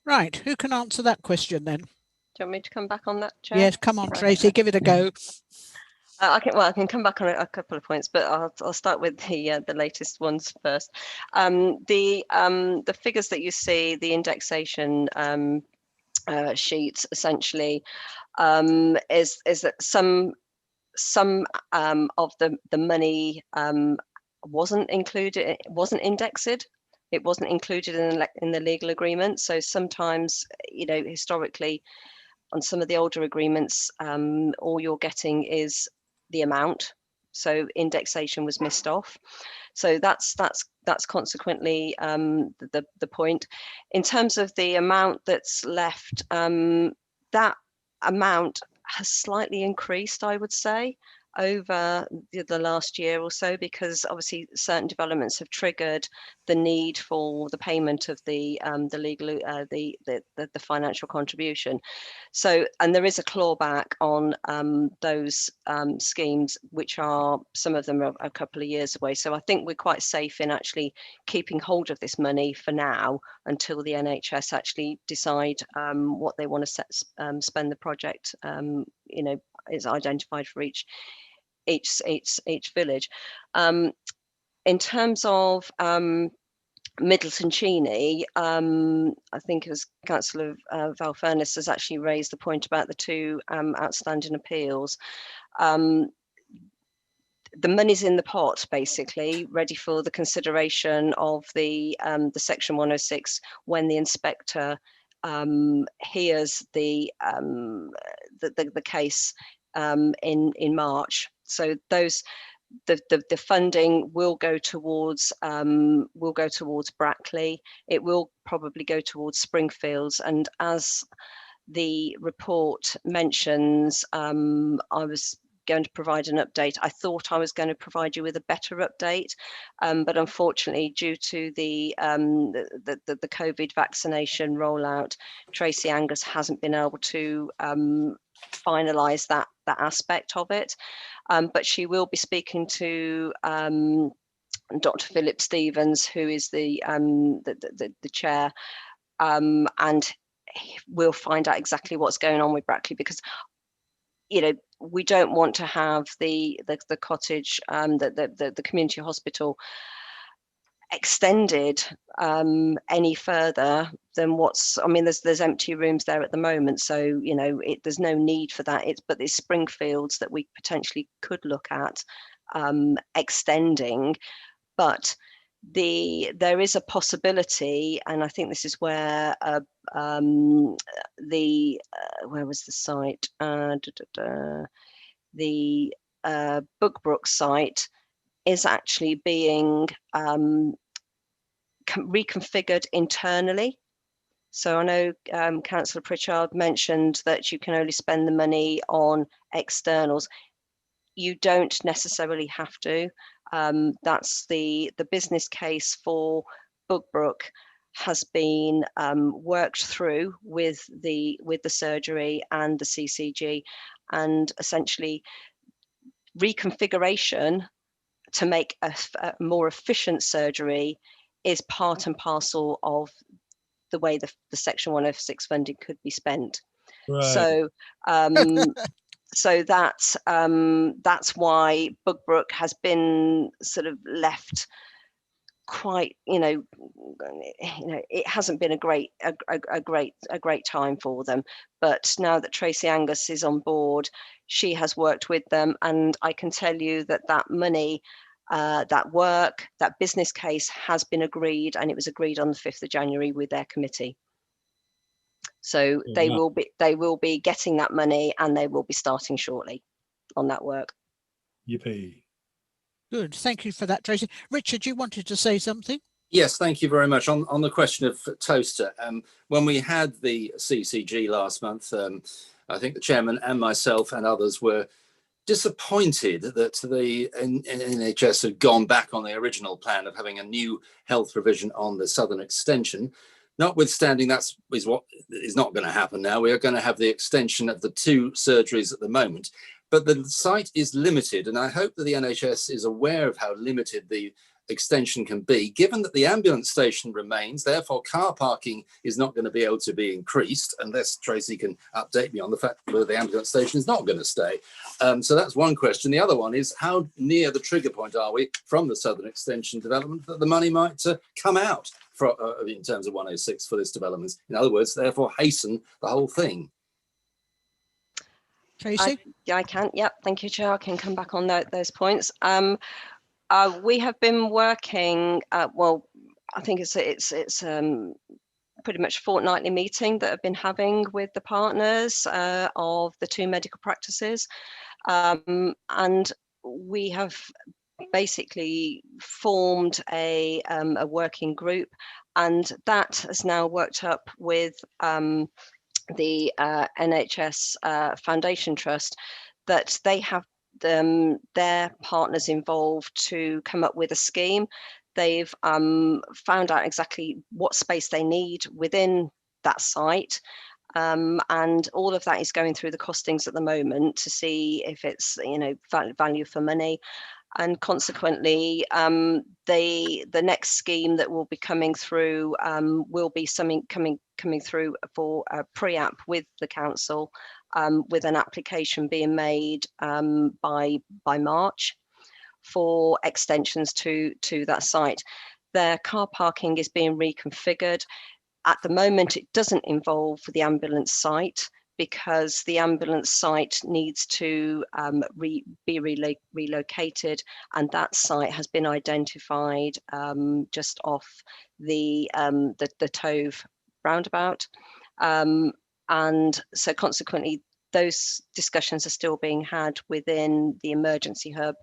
Right, who can answer that question then? Do you want me to come back on that, Chair? Yes, come on, Tracy, give it a go. I can come back on a couple of points, but I'll start with the latest ones first. The figures that you see, the indexation sheets, essentially, is that some of the money wasn't included, wasn't indexed. It wasn't included in the legal agreement. So sometimes, you know, historically, on some of the older agreements, all you're getting is the amount. So indexation was missed off. So that's consequently the point. In terms of the amount that's left, that amount has slightly increased, I would say, over the last year or so, because obviously certain developments have triggered the need for the payment of the legal the financial contribution. So, and there is a clawback on those schemes, which are, some of them are a couple of years away. So I think we're quite safe in actually keeping hold of this money for now, until the NHS actually decide what they want to spend the project, you know, is identified for each village. In terms of Middleton Cheney, I think as Councillor Valfurniss has actually raised the point about the 2 outstanding appeals. The money's in the pot, basically, ready for the consideration of the Section 106 when the inspector hears the case in March. So those the funding will go towards Brackley. It will probably go towards Springfields, and as the report mentions, I was going to provide an update. I thought I was going to provide you with a better update, but unfortunately, due to the COVID vaccination rollout, Tracy Angus hasn't been able to finalise that aspect of it. But she will be speaking to Dr. Philip Stevens, who is the chair, and we'll find out exactly what's going on with Brackley, because, you know, we don't want to have the cottage, the community hospital extended any further than what's, I mean, there's empty rooms there at the moment, so, you know, there's no need for that. But it's Springfields that we potentially could look at extending, but there is a possibility, and I think this is where where was the site, the Bookbrook site is actually being reconfigured internally. So I know Councillor Pritchard mentioned that you can only spend the money on externals. You don't necessarily have to. That's the business case for Bugbrook has been worked through with the surgery and the CCG, and essentially reconfiguration to make a more efficient surgery is part and parcel of the way the Section 106 funding could be spent. Right. So so that's why Bugbrook has been sort of left quite, it hasn't been a great time for them. But now that Tracy Angus is on board, she has worked with them, and I can tell you that that money, that business case has been agreed, and it was agreed on the 5th of January with their committee. So they will be getting that money, and they will be starting shortly on that work. Yippee. Good, thank you for that, Tracy. Richard, you wanted to say something? Yes, thank you very much. On the question of Toaster, when we had the CCG last month, I think the chairman and myself and others were disappointed that the NHS had gone back on the original plan of having a new health provision on the southern extension. Notwithstanding, that is what is not going to happen now. We are going to have the extension of the 2 surgeries at the moment, but the site is limited, and I hope that the NHS is aware of how limited the extension can be, given that the ambulance station remains. Therefore, car parking is not going to be able to be increased unless Tracy can update me on the fact that the ambulance station is not going to stay. So that's one question. The other one is, how near the trigger point are we from the southern extension development that the money might come out for, in terms of 106 for this development? In other words, therefore hasten the whole thing. Tracy? I can. Yep. Thank you, Chair. I can come back on those points. We have been working. Well, I think it's pretty much fortnightly meeting that I've been having with the partners of the 2 medical practices, and we have basically formed a working group, and that has now worked up with the NHS Foundation Trust, that they have their partners involved to come up with a scheme. They've found out exactly what space they need within that site, and all of that is going through the costings at the moment to see if it's value for money. And consequently, the next scheme that will be coming through will be something coming through for a pre-app with the council, with an application being made by March for extensions to that site. Their car parking is being reconfigured. At the moment, it doesn't involve the ambulance site, because the ambulance site needs to be relocated, and that site has been identified just off the Tove roundabout, and so consequently those discussions are still being had within the emergency hub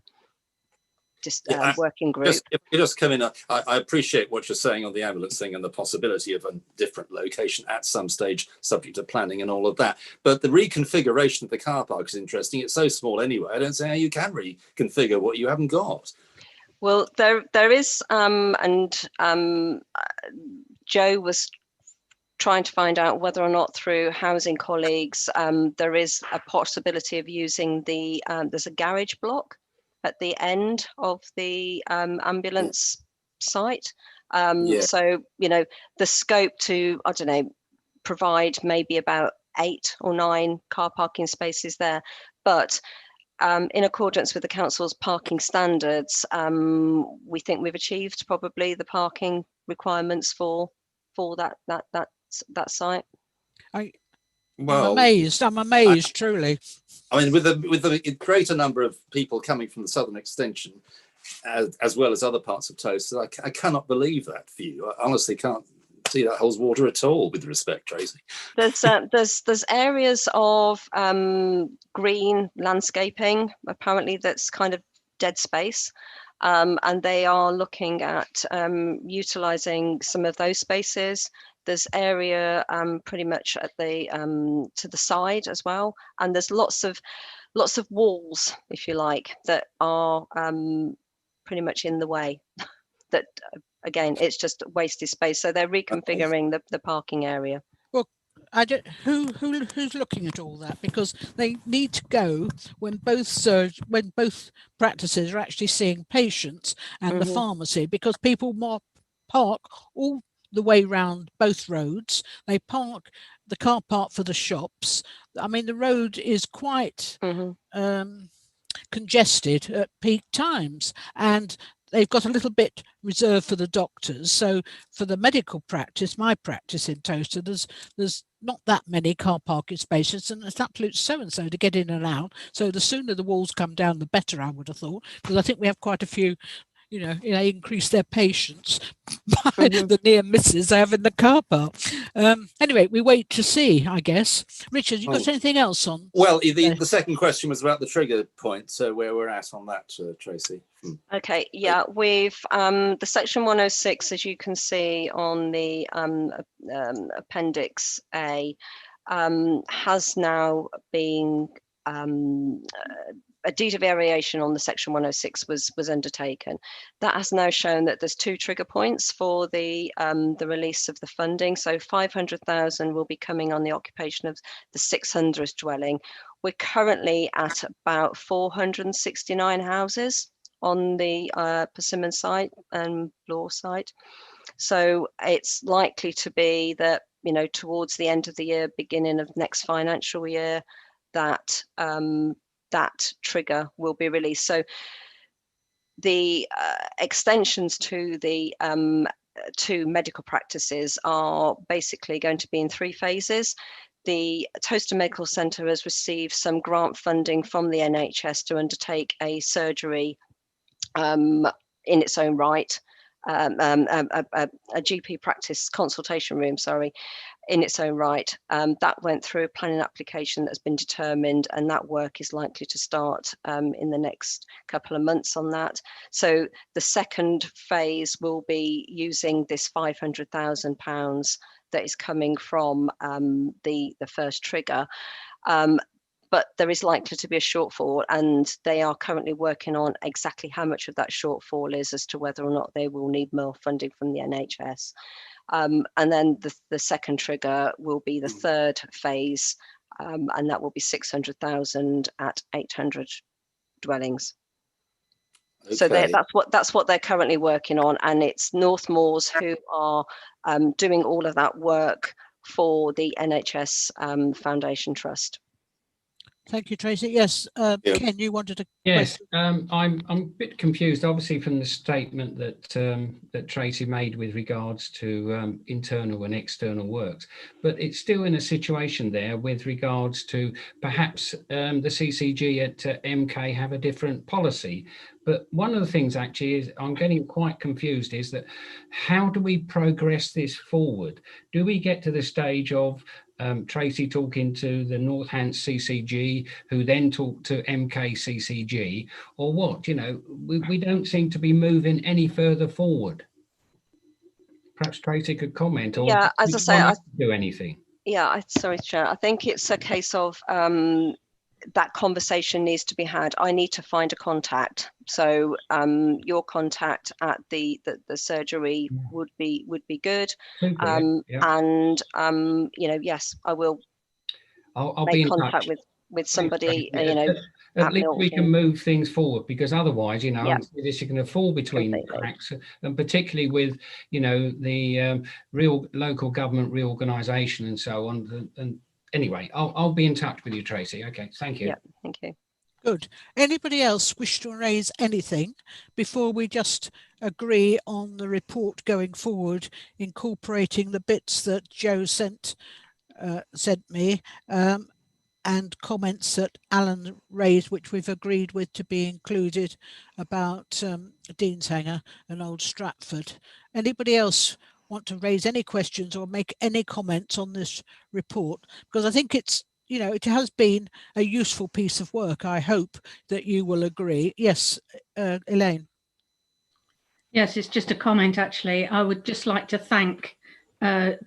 working group. If you just come in, I appreciate what you're saying on the ambulance thing and the possibility of a different location at some stage, subject to planning and all of that. But the reconfiguration of the car park is interesting. It's so small anyway. I don't see how you can reconfigure what you haven't got. Well, there is, and Joe was trying to find out whether or not through housing colleagues there is a possibility of using there's a garage block at the end of the ambulance site. So, the scope to, I don't know, provide maybe about 8 or 9 car parking spaces there. But in accordance with the council's parking standards, we think we've achieved probably the parking requirements for that site. I'm amazed, truly. I mean, with the greater number of people coming from the southern extension, as well as other parts of Toaster, I cannot believe that view. I honestly can't see that holds water at all, with respect, Tracy. There's areas of green landscaping apparently that's kind of dead space, and they are looking at utilising some of those spaces. there's area pretty much at the to the side as well, and there's lots of walls, if you like, that are pretty much in the way. That again, it's just wasted space. So they're reconfiguring the parking area. Well, I don't, who's looking at all that, because they need to go when both practices are actually seeing patients and the pharmacy, because people park all the way round both roads. They park the car park for the shops. I mean, the road is quite congested at peak times, and they've got a little bit reserved for the doctors. So for the medical practice, my practice in Towcester, there's not that many car parking spaces, and it's absolute so-and-so to get in and out. So the sooner the walls come down, the better, I would have thought, because I think we have quite a few, they increase their patience by the near misses they have in the car park. Anyway, we wait to see, I guess. Richard, you got anything else on? Well, the second question was about the trigger point. So where we're at on that, Tracy. Okay, yeah, we've the section 106, as you can see on the Appendix A, has now been a deed of variation on the section 106 was undertaken. That has now shown that there's 2 trigger points for the release of the funding. So 500,000 will be coming on the occupation of the 600th dwelling. We're currently at about 469 houses on the Persimmon site and Blore site. So it's likely to be that, towards the end of the year, beginning of next financial year, that that trigger will be released. So the extensions to the to medical practices are basically going to be in 3 phases. The Towcester Medical Centre has received some grant funding from the NHS to undertake a surgery in its own right, a GP practice consultation room, in its own right. That went through a planning application that's been determined, and that work is likely to start in the next couple of months on that. So the second phase will be using this £500,000 that is coming from the first trigger. But there is likely to be a shortfall, and they are currently working on exactly how much of that shortfall is, as to whether or not they will need more funding from the NHS. And then the second trigger will be the third phase, and that will be 600,000 at 800 dwellings. Okay. So that's what they're currently working on, and it's Northmoors who are doing all of that work for the NHS Foundation Trust. Thank you, Tracy. Yes, Ken, you wanted to. Yes, I'm a bit confused, obviously, from the statement that that Tracy made with regards to internal and external works, but it's still in a situation there with regards to perhaps the CCG at MK have a different policy. But one of the things actually is I'm getting quite confused is that how do we progress this forward? Do we get to the stage of Tracy talking to the Northants CCG, who then talk to MK CCG, or what? We don't seem to be moving any further forward. Perhaps Tracy could comment, or yeah, as I say, do anything. Yeah, sorry, Chair. I think it's a case of that conversation needs to be had. I need to find a contact. So your contact at the surgery would be good. And yes, I will. I'll make be in contact touch with somebody. At least we can move things forward, because otherwise, this is going to fall between the cracks, and particularly with the real local government reorganisation and so on. And anyway, I'll be in touch with you, Tracy. Okay, thank you. Yeah, thank you. Good. Anybody else wish to raise anything before we just agree on the report going forward, incorporating the bits that Joe sent me, and comments that Alan raised, which we've agreed with to be included, about Deanshanger and Old Stratford. Anybody else want to raise any questions or make any comments on this report? Because I think it's, it has been a useful piece of work. I hope that you will agree. Yes, Elaine. Yes, it's just a comment, actually. I would just like to thank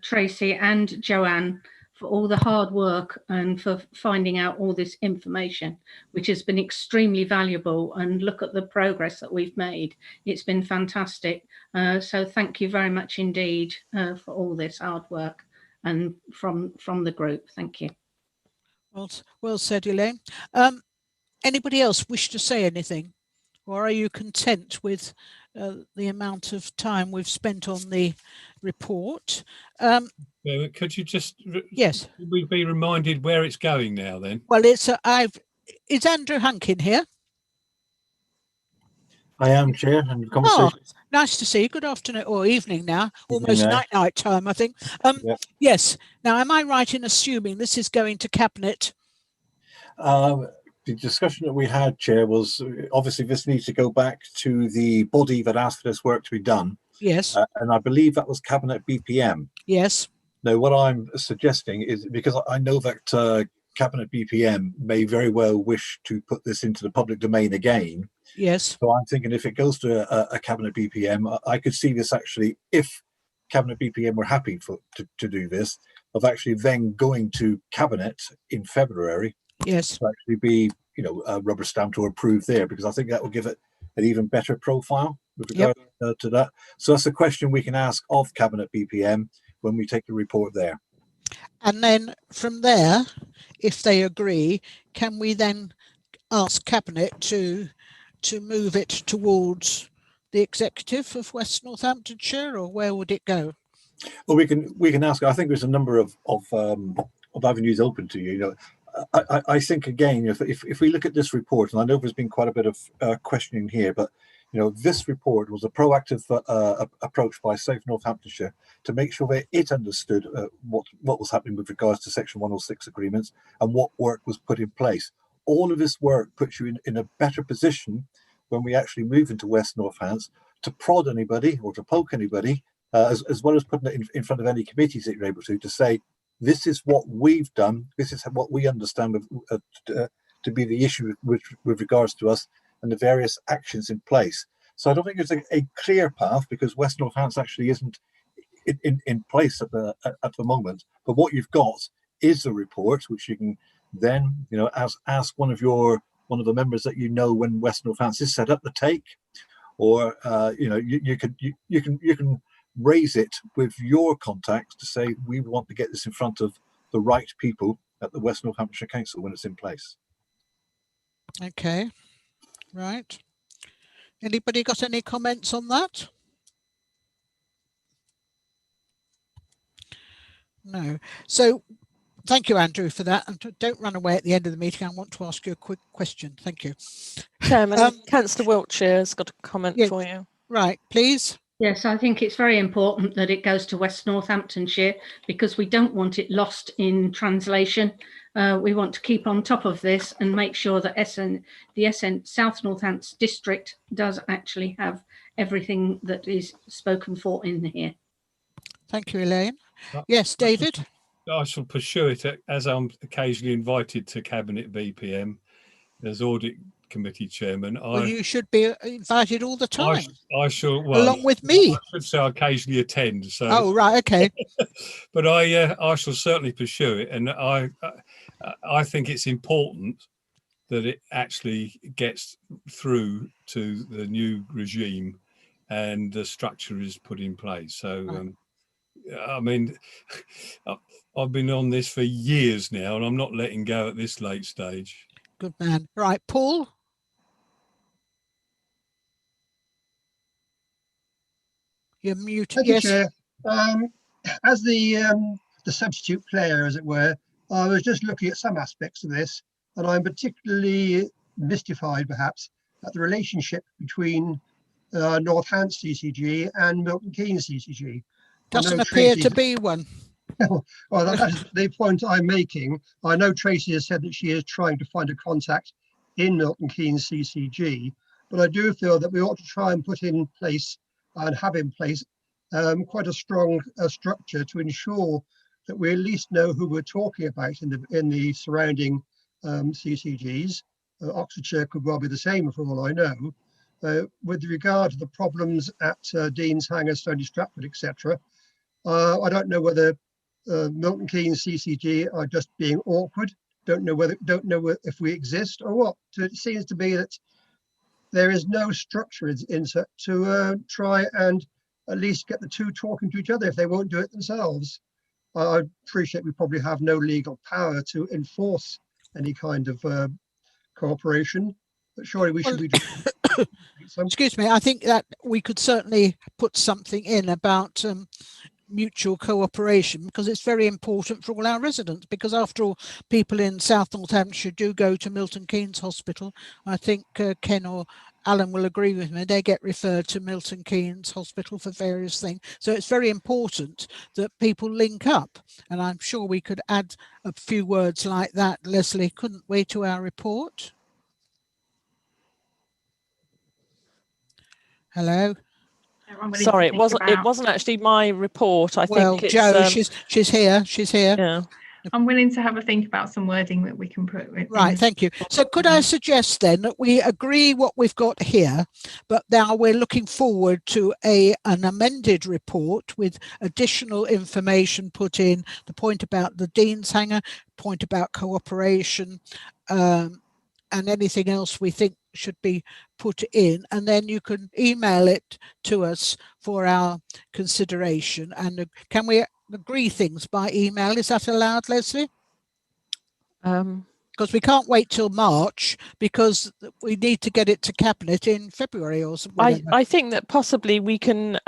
Tracy and Joanne for all the hard work and for finding out all this information, which has been extremely valuable. And look at the progress that we've made. It's been fantastic. So thank you very much indeed for all this hard work and from the group. Thank you. Well said, Elaine. Anybody else wish to say anything? Or are you content with the amount of time we've spent on the report? Could you just yes, we be reminded where it's going now then? Well, it's is Andrew Hunkin here? I am, Chair, and the conversation. Oh, nice to see you. Good afternoon or evening now, Evening almost now. night time, I think. Yeah. Yes. Now, am I right in assuming this is going to Cabinet? The discussion that we had, Chair, was obviously this needs to go back to the body that asked for this work to be done. Yes. And I believe that was Cabinet BPM. Yes. Now, what I'm suggesting is, because I know that Cabinet BPM may very well wish to put this into the public domain again. Yes. So I'm thinking if it goes to a Cabinet BPM, I could see this actually, if Cabinet BPM were happy to do this, of actually then going to Cabinet in February. Yes. To actually be, rubber stamped or approved there, because I think that will give it an even better profile with regard to that. So that's a question we can ask of Cabinet BPM when we take the report there. And then from there, if they agree, can we then ask Cabinet to move it towards the executive of West Northamptonshire, or where would it go? Well, we can ask. I think there's a number of avenues open to you. I think again, if we look at this report, and I know there's been quite a bit of questioning here, but this report was a proactive approach by Safe Northamptonshire to make sure that it understood what was happening with regards to Section 106 agreements and what work was put in place. All of this work puts you in a better position when we actually move into West Northants to prod anybody or to poke anybody, as well as putting it in front of any committees that you're able to say, this is what we've done, this is what we understand to be the issue with regards to us and the various actions in place. So I don't think it's a clear path, because West Northants actually isn't in place at the moment. But what you've got is a report which you can then ask one of the members that when West Northants is set up to take, or you can raise it with your contacts to say we want to get this in front of the right people at the West Northamptonshire Council when it's in place. Okay, right. Anybody got any comments on that? No. So thank you, Andrew, for that. And don't run away at the end of the meeting. I want to ask you a quick question. Thank you. Chairman, Councillor Wiltshire's got a comment for you. Right, please. Yes, I think it's very important that it goes to West Northamptonshire, because we don't want it lost in translation. We want to keep on top of this and make sure that the South Northants district does actually have everything that is spoken for in here. Thank you, Elaine. Yes, David? I shall pursue it, as I'm occasionally invited to Cabinet BPM as Audit Committee Chairman. Well, you should be invited all the time. I shall, well, along with me. I should say I occasionally attend. So. Oh, right, okay. But I shall certainly pursue it, and I think it's important that it actually gets through to the new regime, and the structure is put in place. So, I mean, I've been on this for years now, and I'm not letting go at this late stage. Good man. Right, Paul. You're muted. Thank you, Chair. As the substitute player, as it were, I was just looking at some aspects of this, and I'm particularly mystified, perhaps, at the relationship between Northants CCG and Milton Keynes CCG. Doesn't appear to be one. Well, that's the point I'm making. I know Tracy has said that she is trying to find a contact in Milton Keynes CCG, but I do feel that we ought to try and put in place and have in place quite a strong structure to ensure that we at least know who we're talking about in the surrounding CCGs. Oxfordshire could well be the same for all I know. With regard to the problems at Dean's Hanger, Stony Stratford, etc., I don't know whether Milton Keynes CCG are just being awkward. Don't know if we exist or what. So it seems to be that there is no structure to try and at least get the two talking to each other if they won't do it themselves. I appreciate we probably have no legal power to enforce any kind of cooperation, but surely we should be doing some. Excuse me, I think that we could certainly put something in about mutual cooperation, because it's very important for all our residents, because after all, people in South Northamptonshire do go to Milton Keynes Hospital. I think Ken or Alan will agree with me, they get referred to Milton Keynes Hospital for various things. So it's very important that people link up, and I'm sure we could add a few words like that, Leslie, couldn't we, to our report? Hello? Sorry, it wasn't actually my report. I think it's Jo, she's here. Yeah. I'm willing to have a think about some wording that we can put in. Right, thank you. So could I suggest then that we agree what we've got here, but now we're looking forward to an amended report with additional information put in, the point about the Dean's Hanger, point about cooperation, and anything else we think should be put in, and then you can email it to us for our consideration. And can we agree things by email? Is that allowed, Leslie? Because we can't wait till March, because we need to get it to Cabinet in February or something. I think that possibly we can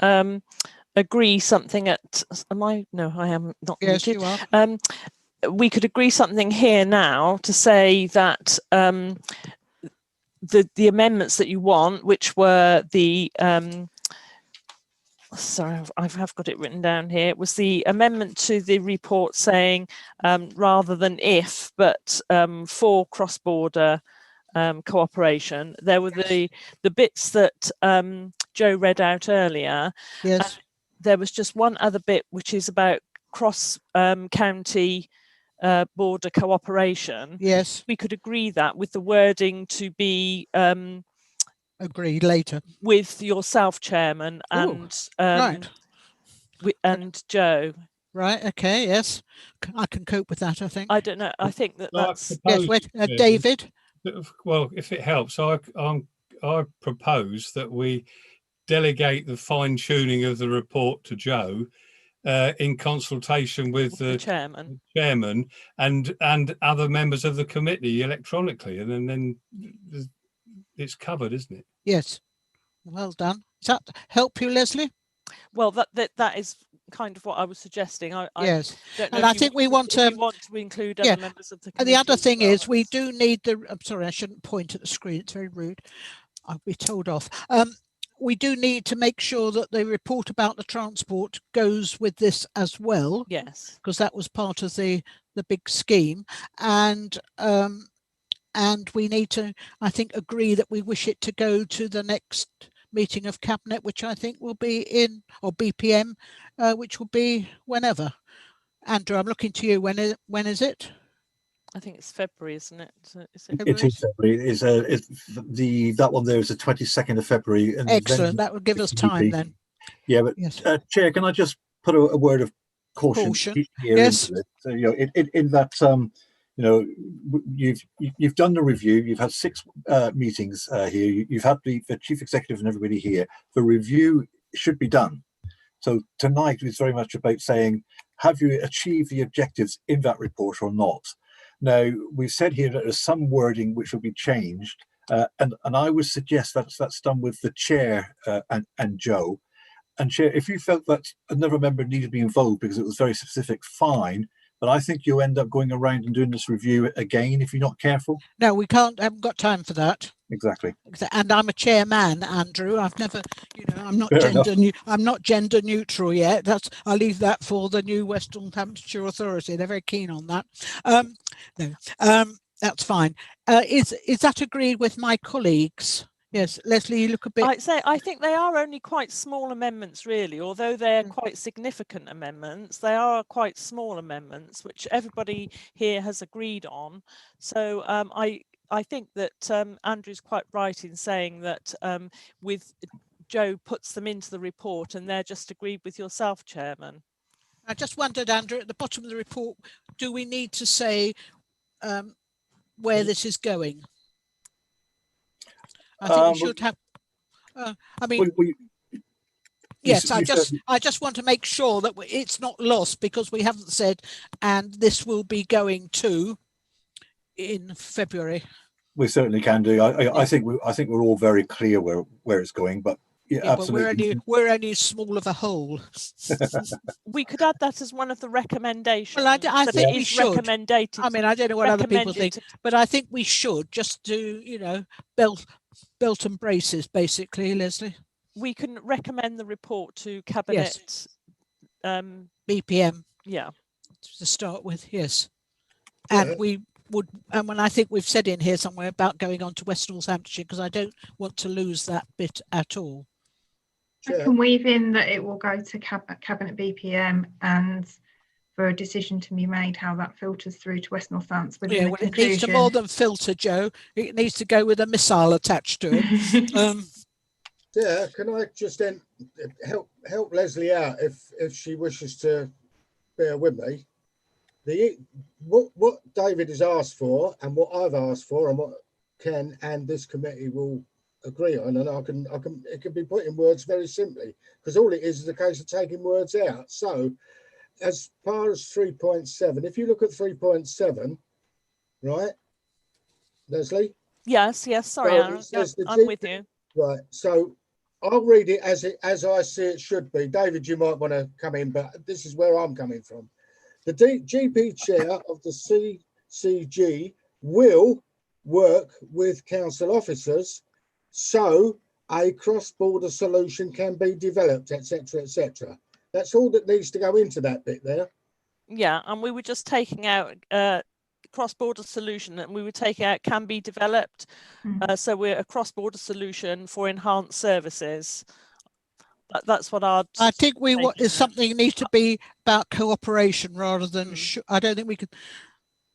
agree something at. No, I am not. Yes, muted. you are. We could agree something here now to say that the amendments that you want, which were the sorry, I have got it written down here. It was the amendment to the report saying rather than if, but for cross-border cooperation. There were the bits that Jo read out earlier. Yes. There was just one other bit, which is about cross-county border cooperation. Yes. We could agree that with the wording to be agreed later with yourself, Chairman, and right. And Jo. Right. Okay. Yes, I can cope with that. I think. I don't know. I think that's yes. Wait, David. Well, if it helps, I propose that we delegate the fine tuning of the report to Jo. In consultation with the chairman and other members of the committee electronically, and then it's covered, isn't it? Yes. Well done. Does that help you, Leslie? Well, that is kind of what I was suggesting. Yes, don't know and I think we want to include other members of the committee. And the other thing is, we do need the. I'm sorry, I shouldn't point at the screen. It's very rude. I'll be told off. We do need to make sure that the report about the transport goes with this as well. Yes, because that was part of the big scheme, and we need to, I think, agree that we wish it to go to the next meeting of Cabinet, which I think will be in, or BPM, which will be whenever. Andrew, I'm looking to you. When is it? I think it's February, isn't it? It is February. That one there is the 22nd of February. And excellent. That would give us time then. Yeah, but yes. Chair, can I just put a word of caution here yes. into it? So, in that you've done the review. You've had 6 meetings here. You've had the chief executive and everybody here. The review should be done. So tonight is very much about saying, have you achieved the objectives in that report or not? Now, we've said here that there's some wording which will be changed, and I would suggest that's done with the chair and Jo. And Chair, if you felt that another member needed to be involved because it was very specific, fine. But I think you'll end up going around and doing this review again if you're not careful. No, we can't. I haven't got time for that. Exactly. And I'm a chairman, Andrew. I've never, I'm not I'm not gender neutral yet. I'll leave that for the new West Northamptonshire Authority. They're very keen on that. That's fine. Is that agreed with my colleagues? Yes, Leslie, you look a bit. I think they are only quite small amendments, really. Although they're quite significant amendments, they are quite small amendments, which everybody here has agreed on. So I think that Andrew's quite right in saying that with Jo puts them into the report and they're just agreed with yourself, Chairman. I just wondered, Andrew, at the bottom of the report, do we need to say where this is going? I think we should have. I mean, yes, I just want to make sure that it's not lost, because we haven't said, and this will be going to in February. We certainly can do. I think we're all very clear where it's going, but yeah, absolutely. But we're only small of a hole. We could add that as one of the recommendations. Well, I think we should. I mean, I don't know what other people think, but I think we should just do, you know, belt and braces, basically, Leslie. We can recommend the report to Cabinet. Yes. BPM. Yeah. To start with, yes. And we would, and when I think we've said in here somewhere about going on to West Northamptonshire, because I don't want to lose that bit at all. I can weave in that it will go to Cabinet BPM, and for a decision to be made how that filters through to West Northants. Yeah, well, it needs to more than filter, Joe. It needs to go with a missile attached to it. Yeah, can I just then help Leslie out if she wishes to bear with me? What David has asked for, and what I've asked for, and what Ken and this committee will agree on, and I can it can be put in words very simply, because all it is a case of taking words out. So as far as 3.7, if you look at 3.7, right, Leslie? Yes, sorry, Aaron. I'm with you. Right, so I'll read it as I see it should be. David, you might want to come in, but this is where I'm coming from. The GP chair of the CCG will work with council officers so a cross-border solution can be developed, etc., etc. That's all that needs to go into that bit there. Yeah, and we were just taking out cross-border solution, and we were taking out can be developed. So we're a cross-border solution for enhanced services. That's what I think something needs to be about cooperation rather than. I don't think we could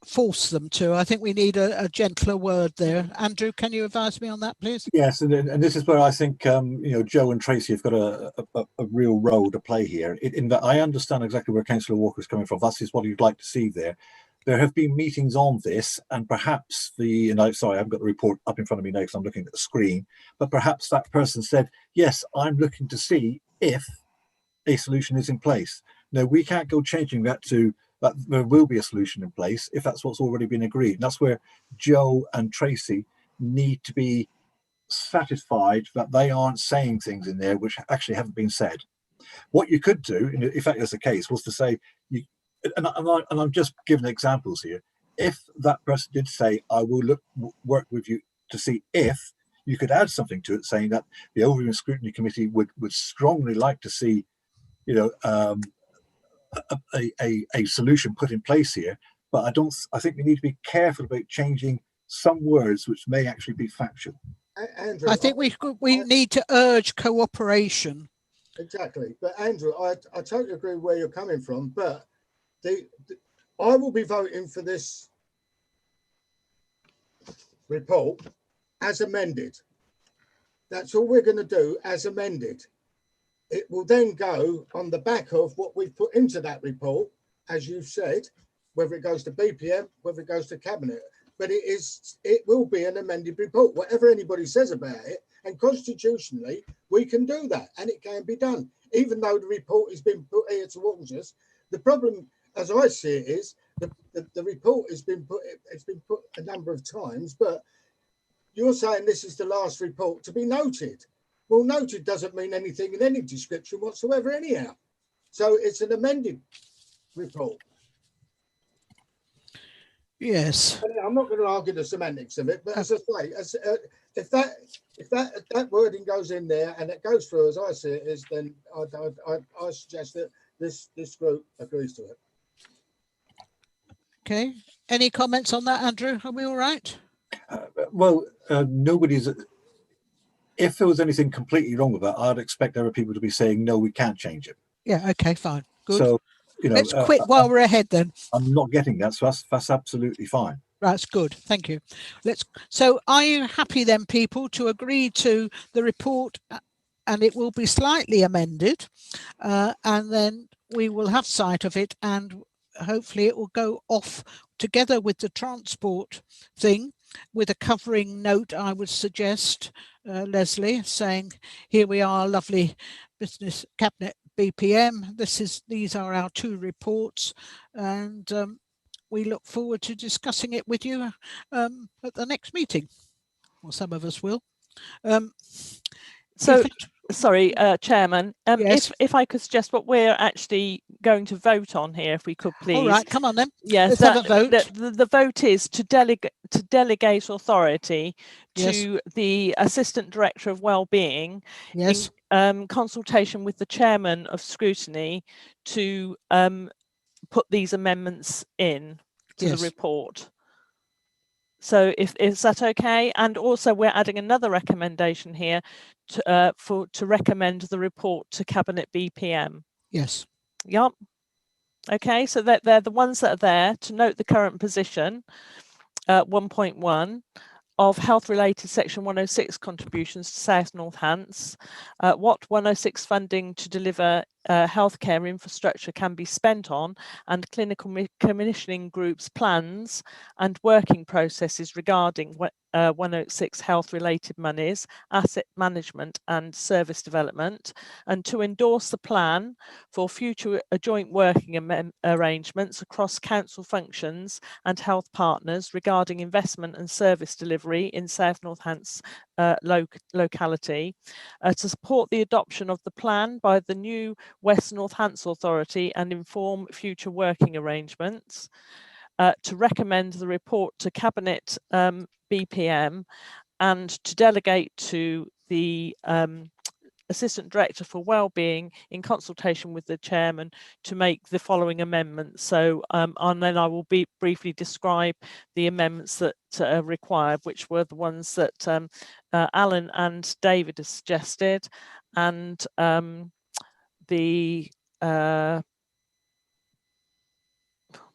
force them to. I think we need a gentler word there. Andrew, can you advise me on that, please? Yes, and this is where I think you know, Joe and Tracy have got a real role to play here. In that I understand exactly where Councillor Walker is coming from. That is what you'd like to see there. There have been meetings on this, and perhaps sorry, I haven't got the report up in front of me now because I'm looking at the screen, but perhaps that person said, yes, I'm looking to see if a solution is in place. Now, we can't go changing that to that there will be a solution in place if that's what's already been agreed. And that's where Joe and Tracy need to be satisfied that they aren't saying things in there which actually haven't been said. What you could do, if that is the case, was to say, and I'm just giving examples here. If that person did say, I will work with you to see if, you could add something to it saying that the Overview and Scrutiny Committee would strongly like to see, you know, a solution put in place here. But I think we need to be careful about changing some words which may actually be factual. Andrew, I think we need to urge cooperation. Exactly. But Andrew, I totally agree where you're coming from, but I will be voting for this report as amended. That's all we're going to do, as amended. It will then go on the back of what we've put into that report, as you've said, whether it goes to BPM, whether it goes to Cabinet. But it will be an amended report, whatever anybody says about it. And constitutionally, we can do that, and it can be done, even though the report has been put here towards us. The problem, as I see it, is the report has been put. It's been put a number of times, but you're saying this is the last report to be noted. Well, noted doesn't mean anything in any description whatsoever, anyhow. So it's an amended report. Yes. I'm not going to argue the semantics of it, but as I say, if that wording goes in there and it goes through as I see it is, then I suggest that this group agrees to it. Okay. Any comments on that, Andrew? Are we all right? Well, nobody's. If there was anything completely wrong with that, I'd expect other people to be saying, no, we can't change it. Yeah, okay, fine. Good. So, you know, let's quit while we're ahead then. I'm not getting that, so that's absolutely fine. That's good. Thank you. So are you happy then, people, to agree to the report, and it will be slightly amended, and then we will have sight of it, and hopefully it will go off together with the transport thing, with a covering note, I would suggest, Leslie, saying, here we are, lovely business cabinet BPM. These are our 2 reports, and we look forward to discussing it with you at the next meeting, or some of us will. So, sorry, Chairman, yes. if I could suggest what we're actually going to vote on here, if we could please. All right, come on then. Yes, let's have a vote. The vote is to delegate authority yes. to the Assistant Director of Wellbeing, yes, in consultation with the Chairman of Scrutiny, to put these amendments in to the report. So is that okay? And also we're adding another recommendation here to recommend the report to Cabinet BPM. Yes. Yep. Okay, so they're the ones that are there to note the current position, 1.1, of health-related Section 106 contributions to South North Hants, what 106 funding to deliver healthcare infrastructure can be spent on, and clinical commissioning groups' plans and working processes regarding 106 health-related monies, asset management and service development, and to endorse the plan for future joint working arrangements across council functions and health partners regarding investment and service delivery in South North Hants locality, to support the adoption of the plan by the new West North Hants Authority and inform future working arrangements, to recommend the report to Cabinet BPM, and to delegate to the Assistant Director for Wellbeing, in consultation with the Chairman, to make the following amendments. So, and then I will briefly describe the amendments that are required, which were the ones that Alan and David have suggested, and the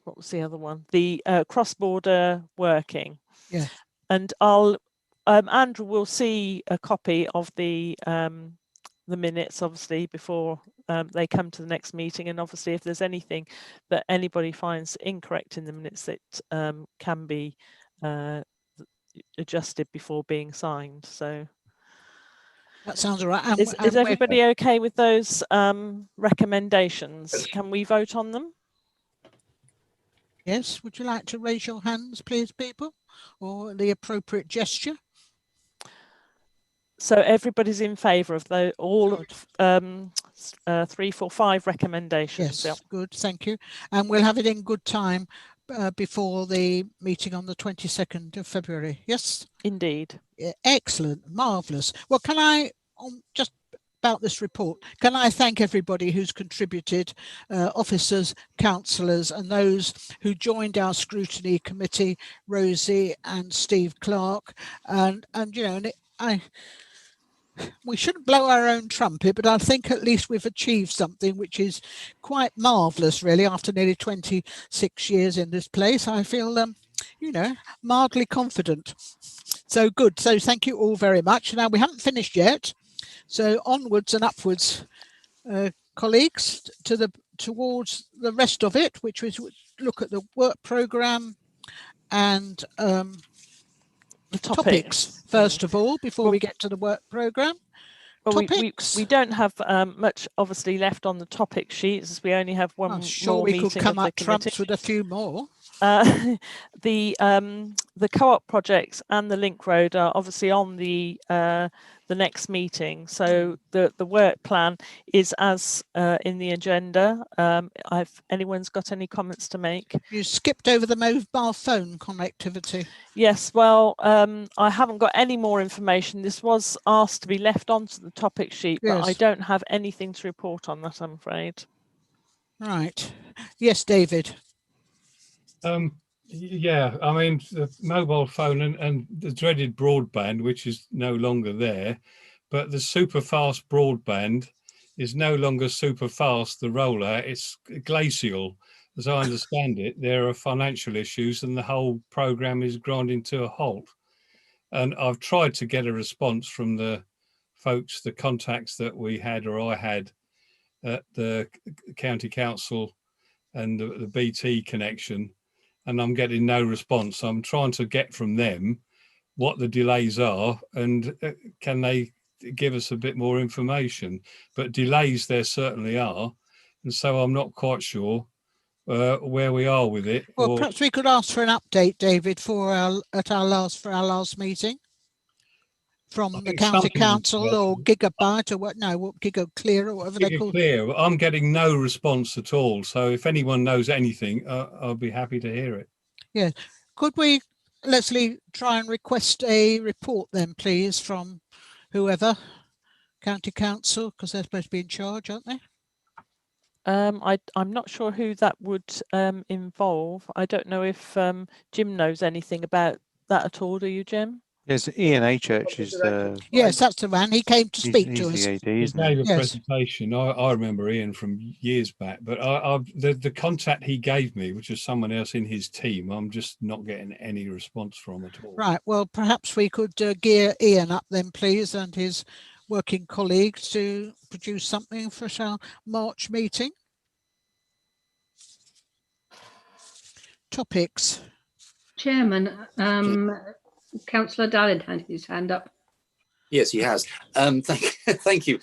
what was the other one? The cross-border working. Yeah. And Andrew will see a copy of the minutes, obviously, before they come to the next meeting. And obviously, if there's anything that anybody finds incorrect in the minutes, that can be adjusted before being signed. So that sounds all right. Is everybody okay with those recommendations? Can we vote on them? Yes. Would you like to raise your hands, please, people, or the appropriate gesture? So everybody's in favour of all 3, 4, 5 recommendations. Yes, yep. Good, thank you. And we'll have it in good time before the meeting on the 22nd of February. Yes? Indeed. Yeah, excellent, marvellous. Well, can I, just about this report, can I thank everybody who's contributed, officers, councillors, and those who joined our scrutiny committee, Rosie and Steve Clark, and you know, we shouldn't blow our own trumpet, but I think at least we've achieved something which is quite marvellous, really. After nearly 26 years in this place, I feel, you know, mildly confident. So good. So thank you all very much. Now, we haven't finished yet. So onwards and upwards, colleagues, towards the rest of it, which was look at the work programme and the topics first of all, before we get to the work programme. Well, we don't have much obviously left on the topic sheets, as we only have one more meeting. We could come up trumps with a few more. The co-op projects and the link road are obviously on the next meeting. So the work plan is as in the agenda. If anyone's got any comments to make. You skipped over the mobile phone connectivity. Yes, well, I haven't got any more information. This was asked to be left onto the topic sheet, but I don't have anything to report on that, I'm afraid. Right. Yes, David. Yeah, I mean, the mobile phone and the dreaded broadband, which is no longer there, but the super fast broadband is no longer super fast, the rollout, it's glacial. As I understand it, there are financial issues and the whole program is grinding to a halt. And I've tried to get a response from the folks, the contacts that we had or I had at the county council and the BT connection, and I'm getting no response. I'm trying to get from them what the delays are, and can they give us a bit more information. But delays there certainly are, and so I'm not quite sure where we are with it. Well, perhaps we could ask for an update, David, for our last meeting from the county council or Gigabyte or what? No, what Gigaclear or whatever they call it. Clear. I'm getting no response at all. So if anyone knows anything, I'll be happy to hear it. Yeah, could we, Leslie, try and request a report then, please, from whoever, county council, because they're supposed to be in charge, aren't they? I'm not sure who that would involve. I don't know if Jim knows anything about that at all. Do you, Jim? Yes, Ian Achurch is the... Yes, that's the man. He came to speak to us. He gave a presentation. I remember Ian from years back, but the contact he gave me, which was someone else in his team, I'm just not getting any response from at all. Right. Well, perhaps we could gear Ian up then, please, and his working colleagues to produce something for our March meeting. Topics. Chairman, Councillor Dallin had his hand up. Yes, he has. Thank you.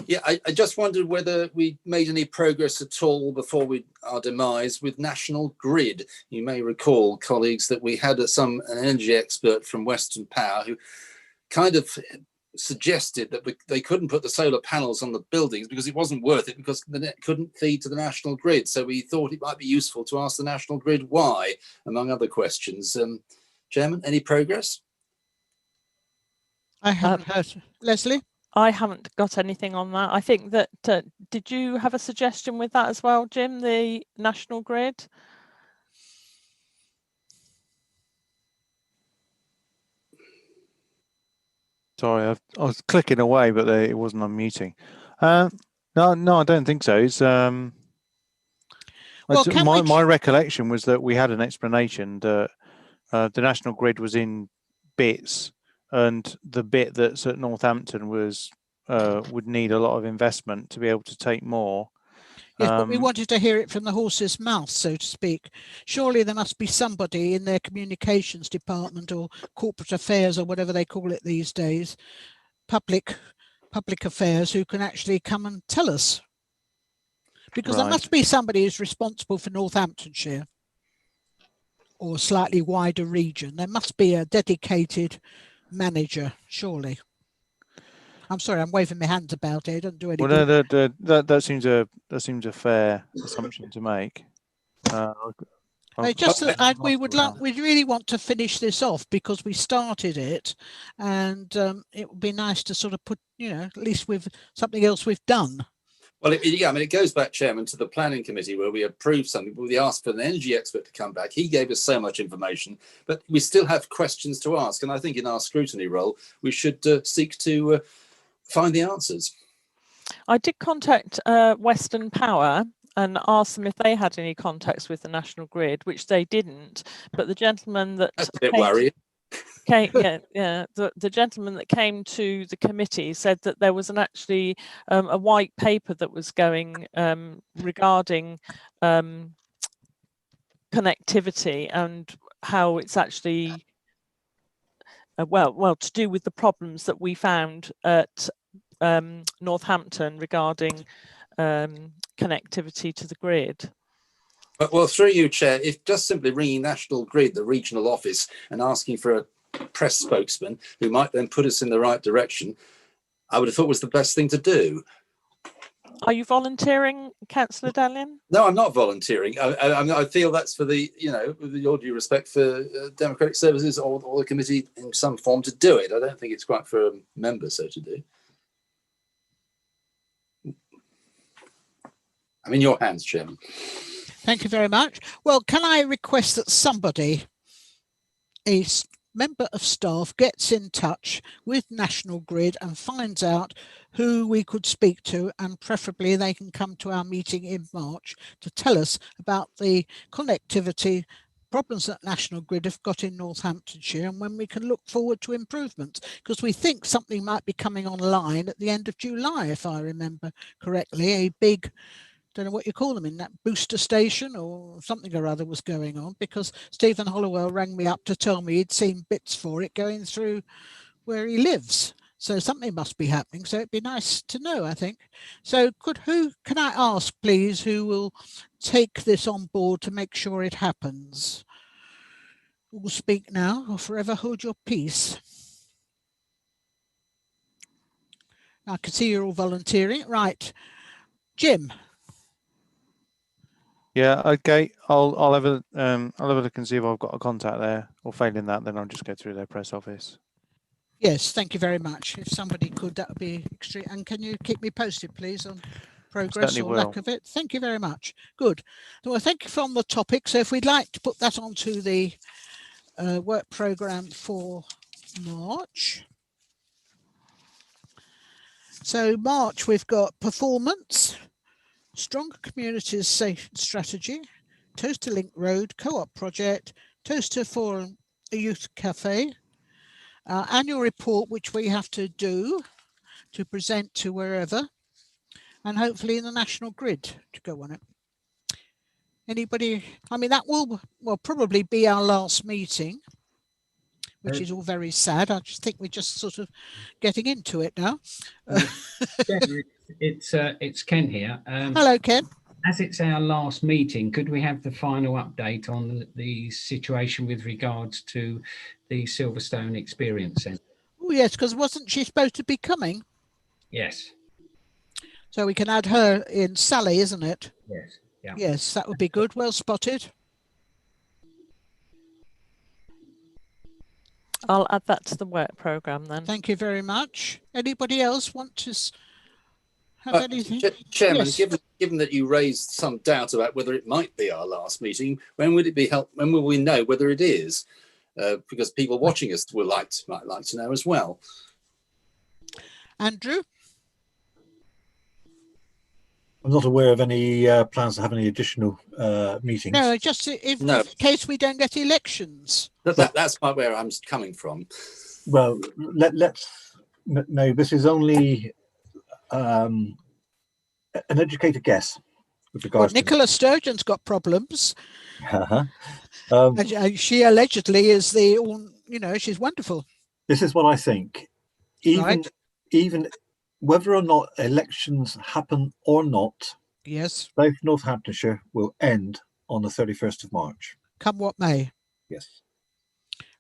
Yeah, I just wondered whether we made any progress at all before our demise with National Grid. You may recall, colleagues, that we had an energy expert from Western Power who kind of suggested that they couldn't put the solar panels on the buildings because it wasn't worth it, because the net couldn't feed to the National Grid. So we thought it might be useful to ask the National Grid why, among other questions. Chairman, any progress? I haven't heard. Leslie? I haven't got anything on that. I think that, did you have a suggestion with that as well, Jim, the National Grid? Sorry, I was clicking away, but it wasn't unmuting. No, I don't think so. It's well, my recollection was that we had an explanation that the National Grid was in bits, and the bit that's at Northampton was would need a lot of investment to be able to take more. Yes, but we wanted to hear it from the horse's mouth, so to speak. Surely there must be somebody in their communications department or corporate affairs or whatever they call it these days, public affairs, who can actually come and tell us. Because there must be somebody who's responsible for Northamptonshire or a slightly wider region. There must be a dedicated manager, surely. I'm sorry, I'm waving my hands about it. I don't do anything. Well, no, that seems a fair assumption to make. We really want to finish this off because we started it, and it would be nice to sort of put, at least with something else we've done. Well, it goes back, Chairman, to the planning committee where we approved something. We asked for an energy expert to come back. He gave us so much information, but we still have questions to ask. And I think in our scrutiny role, we should seek to find the answers. I did contact Western Power and asked them if they had any contacts with the National Grid, which they didn't. But the gentleman that That's a bit worrying. The gentleman that came to the committee said that there was actually a white paper that was going regarding connectivity and how it's actually to do with the problems that we found at Northampton regarding connectivity to the grid. Well, through you, Chair, if just simply ringing National Grid, the regional office, and asking for a press spokesman who might then put us in the right direction, I would have thought was the best thing to do. Are you volunteering, Councillor Dallin? No, I'm not volunteering. I feel that's for the, with all due respect for Democratic Services or the committee in some form to do it. I don't think it's quite for a member so to do. I'm in your hands, Chairman. Thank you very much. Well, can I request that somebody, a member of staff, gets in touch with National Grid and finds out who we could speak to, and preferably they can come to our meeting in March to tell us about the connectivity problems that National Grid have got in Northamptonshire and when we can look forward to improvements, because we think something might be coming online at the end of July, if I remember correctly, a big, don't know what you call them, in that booster station or something or other was going on, because Stephen Hollowell rang me up to tell me he'd seen bits for it going through where he lives. So something must be happening. So it'd be nice to know, I think. So can I ask, please, who will take this on board to make sure it happens? Who will speak now or forever hold your peace? I can see you're all volunteering. Right. Jim. Yeah, okay. I'll have a look and see if I've got a contact there, or failing that, then I'll just go through their press office. Yes, thank you very much. If somebody could, that would be extreme. And can you keep me posted, please, on progress or lack of it? Thank you very much. Good. Well, thank you for on the topic. So if we'd like to put that onto the work programme for March. So March, we've got performance, stronger communities safe strategy, Toaster Link Road co-op project, Toaster Forum, a youth cafe, annual report, which we have to do to present to wherever, and hopefully in the National Grid to go on it. Anybody? I mean, that will probably be our last meeting, which is all very sad. I just think we're just sort of getting into it now. It's Ken here. Hello, Ken. As it's our last meeting, could we have the final update on the situation with regards to the Silverstone Experience Centre? Oh yes, because wasn't she supposed to be coming? Yes. So we can add her in, Sally, isn't it? Yes. Yeah. Yes, that would be good. Well spotted. I'll add that to the work programme then. Thank you very much. Anybody else want to have anything? Chairman, Yes. given that you raised some doubt about whether it might be our last meeting, when would it be when will we know whether it is? Because people watching us might like to know as well. Andrew? I'm not aware of any plans to have any additional meetings. No, just in case we don't get elections. That's where I'm coming from. Well, no, this is only an educated guess with regards Nicola Sturgeon's got problems. to. And she allegedly is she's wonderful. This is what I think. Even whether or not elections happen or not, yes, South Northamptonshire will end on the 31st of March. Come what may. Yes.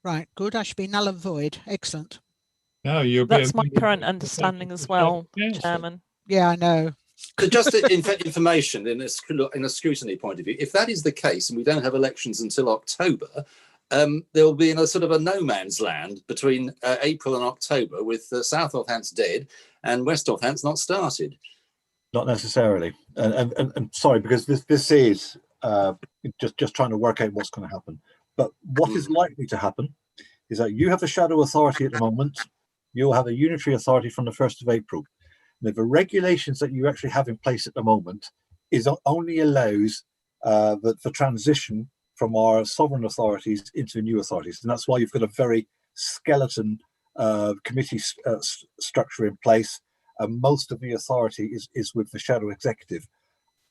Right, good. I should be null and void. Excellent. No, that's my current understanding as well, Chairman. Yeah, I know. So just information in a scrutiny point of view, if that is the case and we don't have elections until October, there will be in a sort of a no man's land between April and October, with South Northants dead and West Northants not started. Not necessarily, and sorry, because this is just trying to work out what's going to happen. But what is likely to happen is that you have a shadow authority at the moment. You'll have a unitary authority from the 1st of April. And the regulations that you actually have in place at the moment only allows the transition from our sovereign authorities into new authorities. And that's why you've got a very skeleton committee structure in place. And most of the authority is with the shadow executive.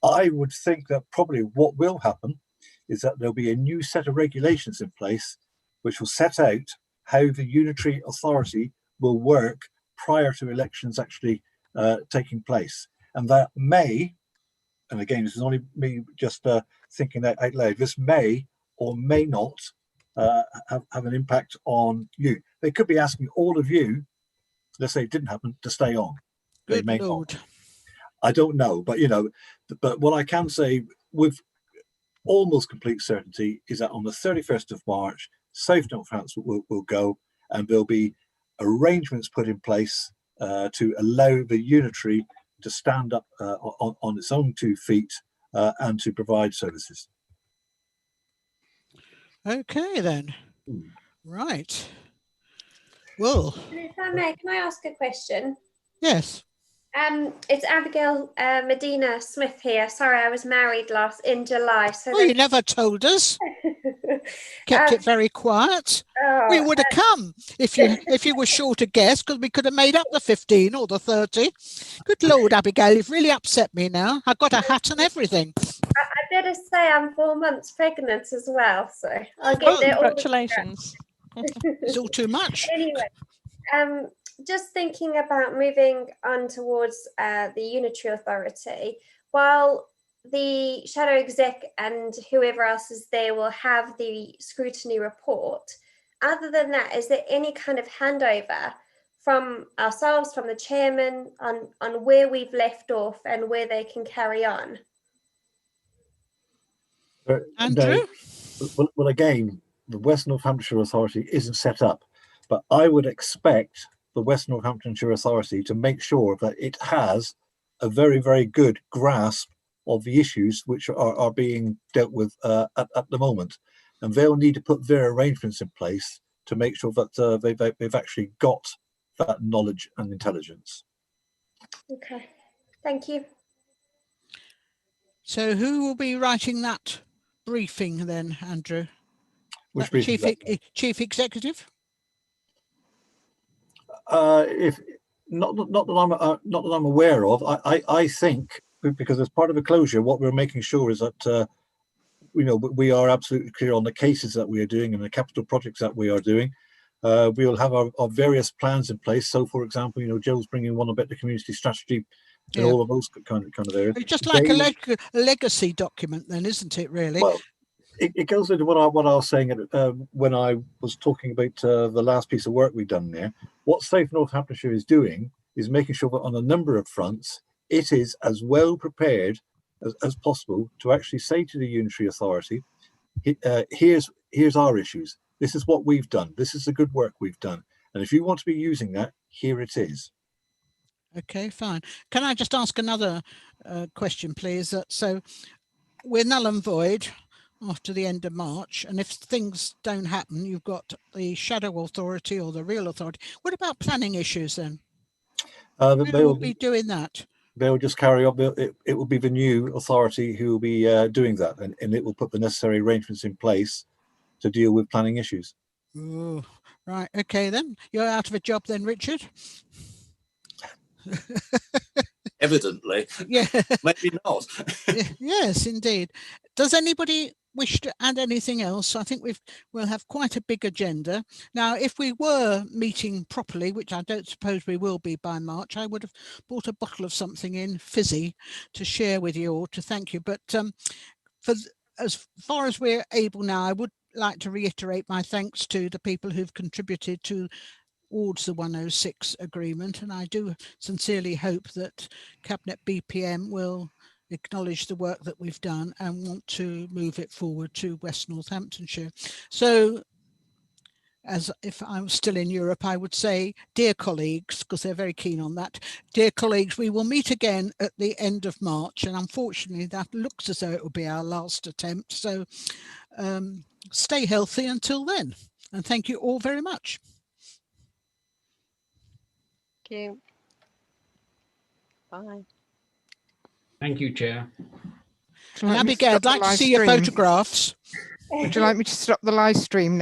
I would think that probably what will happen is that there'll be a new set of regulations in place which will set out how the unitary authority will work prior to elections actually taking place. And that may, and again, this is only me just thinking that out loud, this may or may not have an impact on you. They could be asking all of you, let's say it didn't happen, to stay on. Good they may Lord. not. I don't know, but but what I can say with almost complete certainty is that on the 31st of March, South Northampton will go, and there'll be arrangements put in place to allow the unitary to stand up on its own 2 feet and to provide services. Okay then. Right. Well. If I may, can I ask a question? Yes. It's Abigail Medina Smith here. Sorry, I was married in July. So you never told us. Kept it very quiet. We would have come if you were sure to guess, because we could have made up the 15 or the 30. Good Lord, Abigail, you've really upset me now. I've got a hat and everything. I better say I'm 4 months pregnant as well, so I'll get there. Congratulations. It's all too much. Anyway, just thinking about moving on towards the unitary authority, while the shadow exec and whoever else is there will have the scrutiny report, other than that, is there any kind of handover from ourselves, from the chairman, on where we've left off and where they can carry on? Andrew? Well, again, the West Northamptonshire Authority isn't set up, but I would expect the West Northamptonshire Authority to make sure that it has a very, very good grasp of the issues which are being dealt with at the moment. And they'll need to put their arrangements in place to make sure that they've actually got that knowledge and intelligence. Okay, thank you. So who will be writing that briefing then, Andrew? Which briefing? Chief Executive? If not that I'm aware of, I think, because as part of the closure, what we're making sure is that we are absolutely clear on the cases that we are doing and the capital projects that we are doing. We will have our various plans in place. So, for example, Joe's bringing one about the community strategy and all of those kind of areas. It's just like a legacy document, then, isn't it? Really? Well, it goes into what I was saying when I was talking about the last piece of work we've done there. What Safe Northamptonshire is doing is making sure that on a number of fronts, it is as well prepared as possible to actually say to the unitary authority, here's our issues. This is what we've done. This is the good work we've done. And if you want to be using that, here it is. Okay, fine. Can I just ask another question, please? So we're null and void after the end of March, and if things don't happen, you've got the shadow authority or the real authority. What about planning issues then? Who will be doing that? They'll just carry on. It will be the new authority who will be doing that, and it will put the necessary arrangements in place to deal with planning issues. Oh, right. Okay, then. You're out of a job then, Richard? Evidently. Yeah. Maybe not. Yes, indeed. Does anybody wish to add anything else? I think we'll have quite a big agenda. Now, if we were meeting properly, which I don't suppose we will be by March, I would have bought a bottle of something in fizzy to share with you all, to thank you. But as far as we're able now, I would like to reiterate my thanks to the people who've contributed towards the 106 agreement, and I do sincerely hope that Cabinet BPM will acknowledge the work that we've done and want to move it forward to West Northamptonshire. So, as if I was still in Europe, I would say, dear colleagues, because they're very keen on that, dear colleagues, we will meet again at the end of March, and unfortunately that looks as though it will be our last attempt. So stay healthy until then, and thank you all very much. Thank you. Bye. Thank you, Chair. And Abigail, I'd like to see your photographs. Would you like me to stop the live stream now?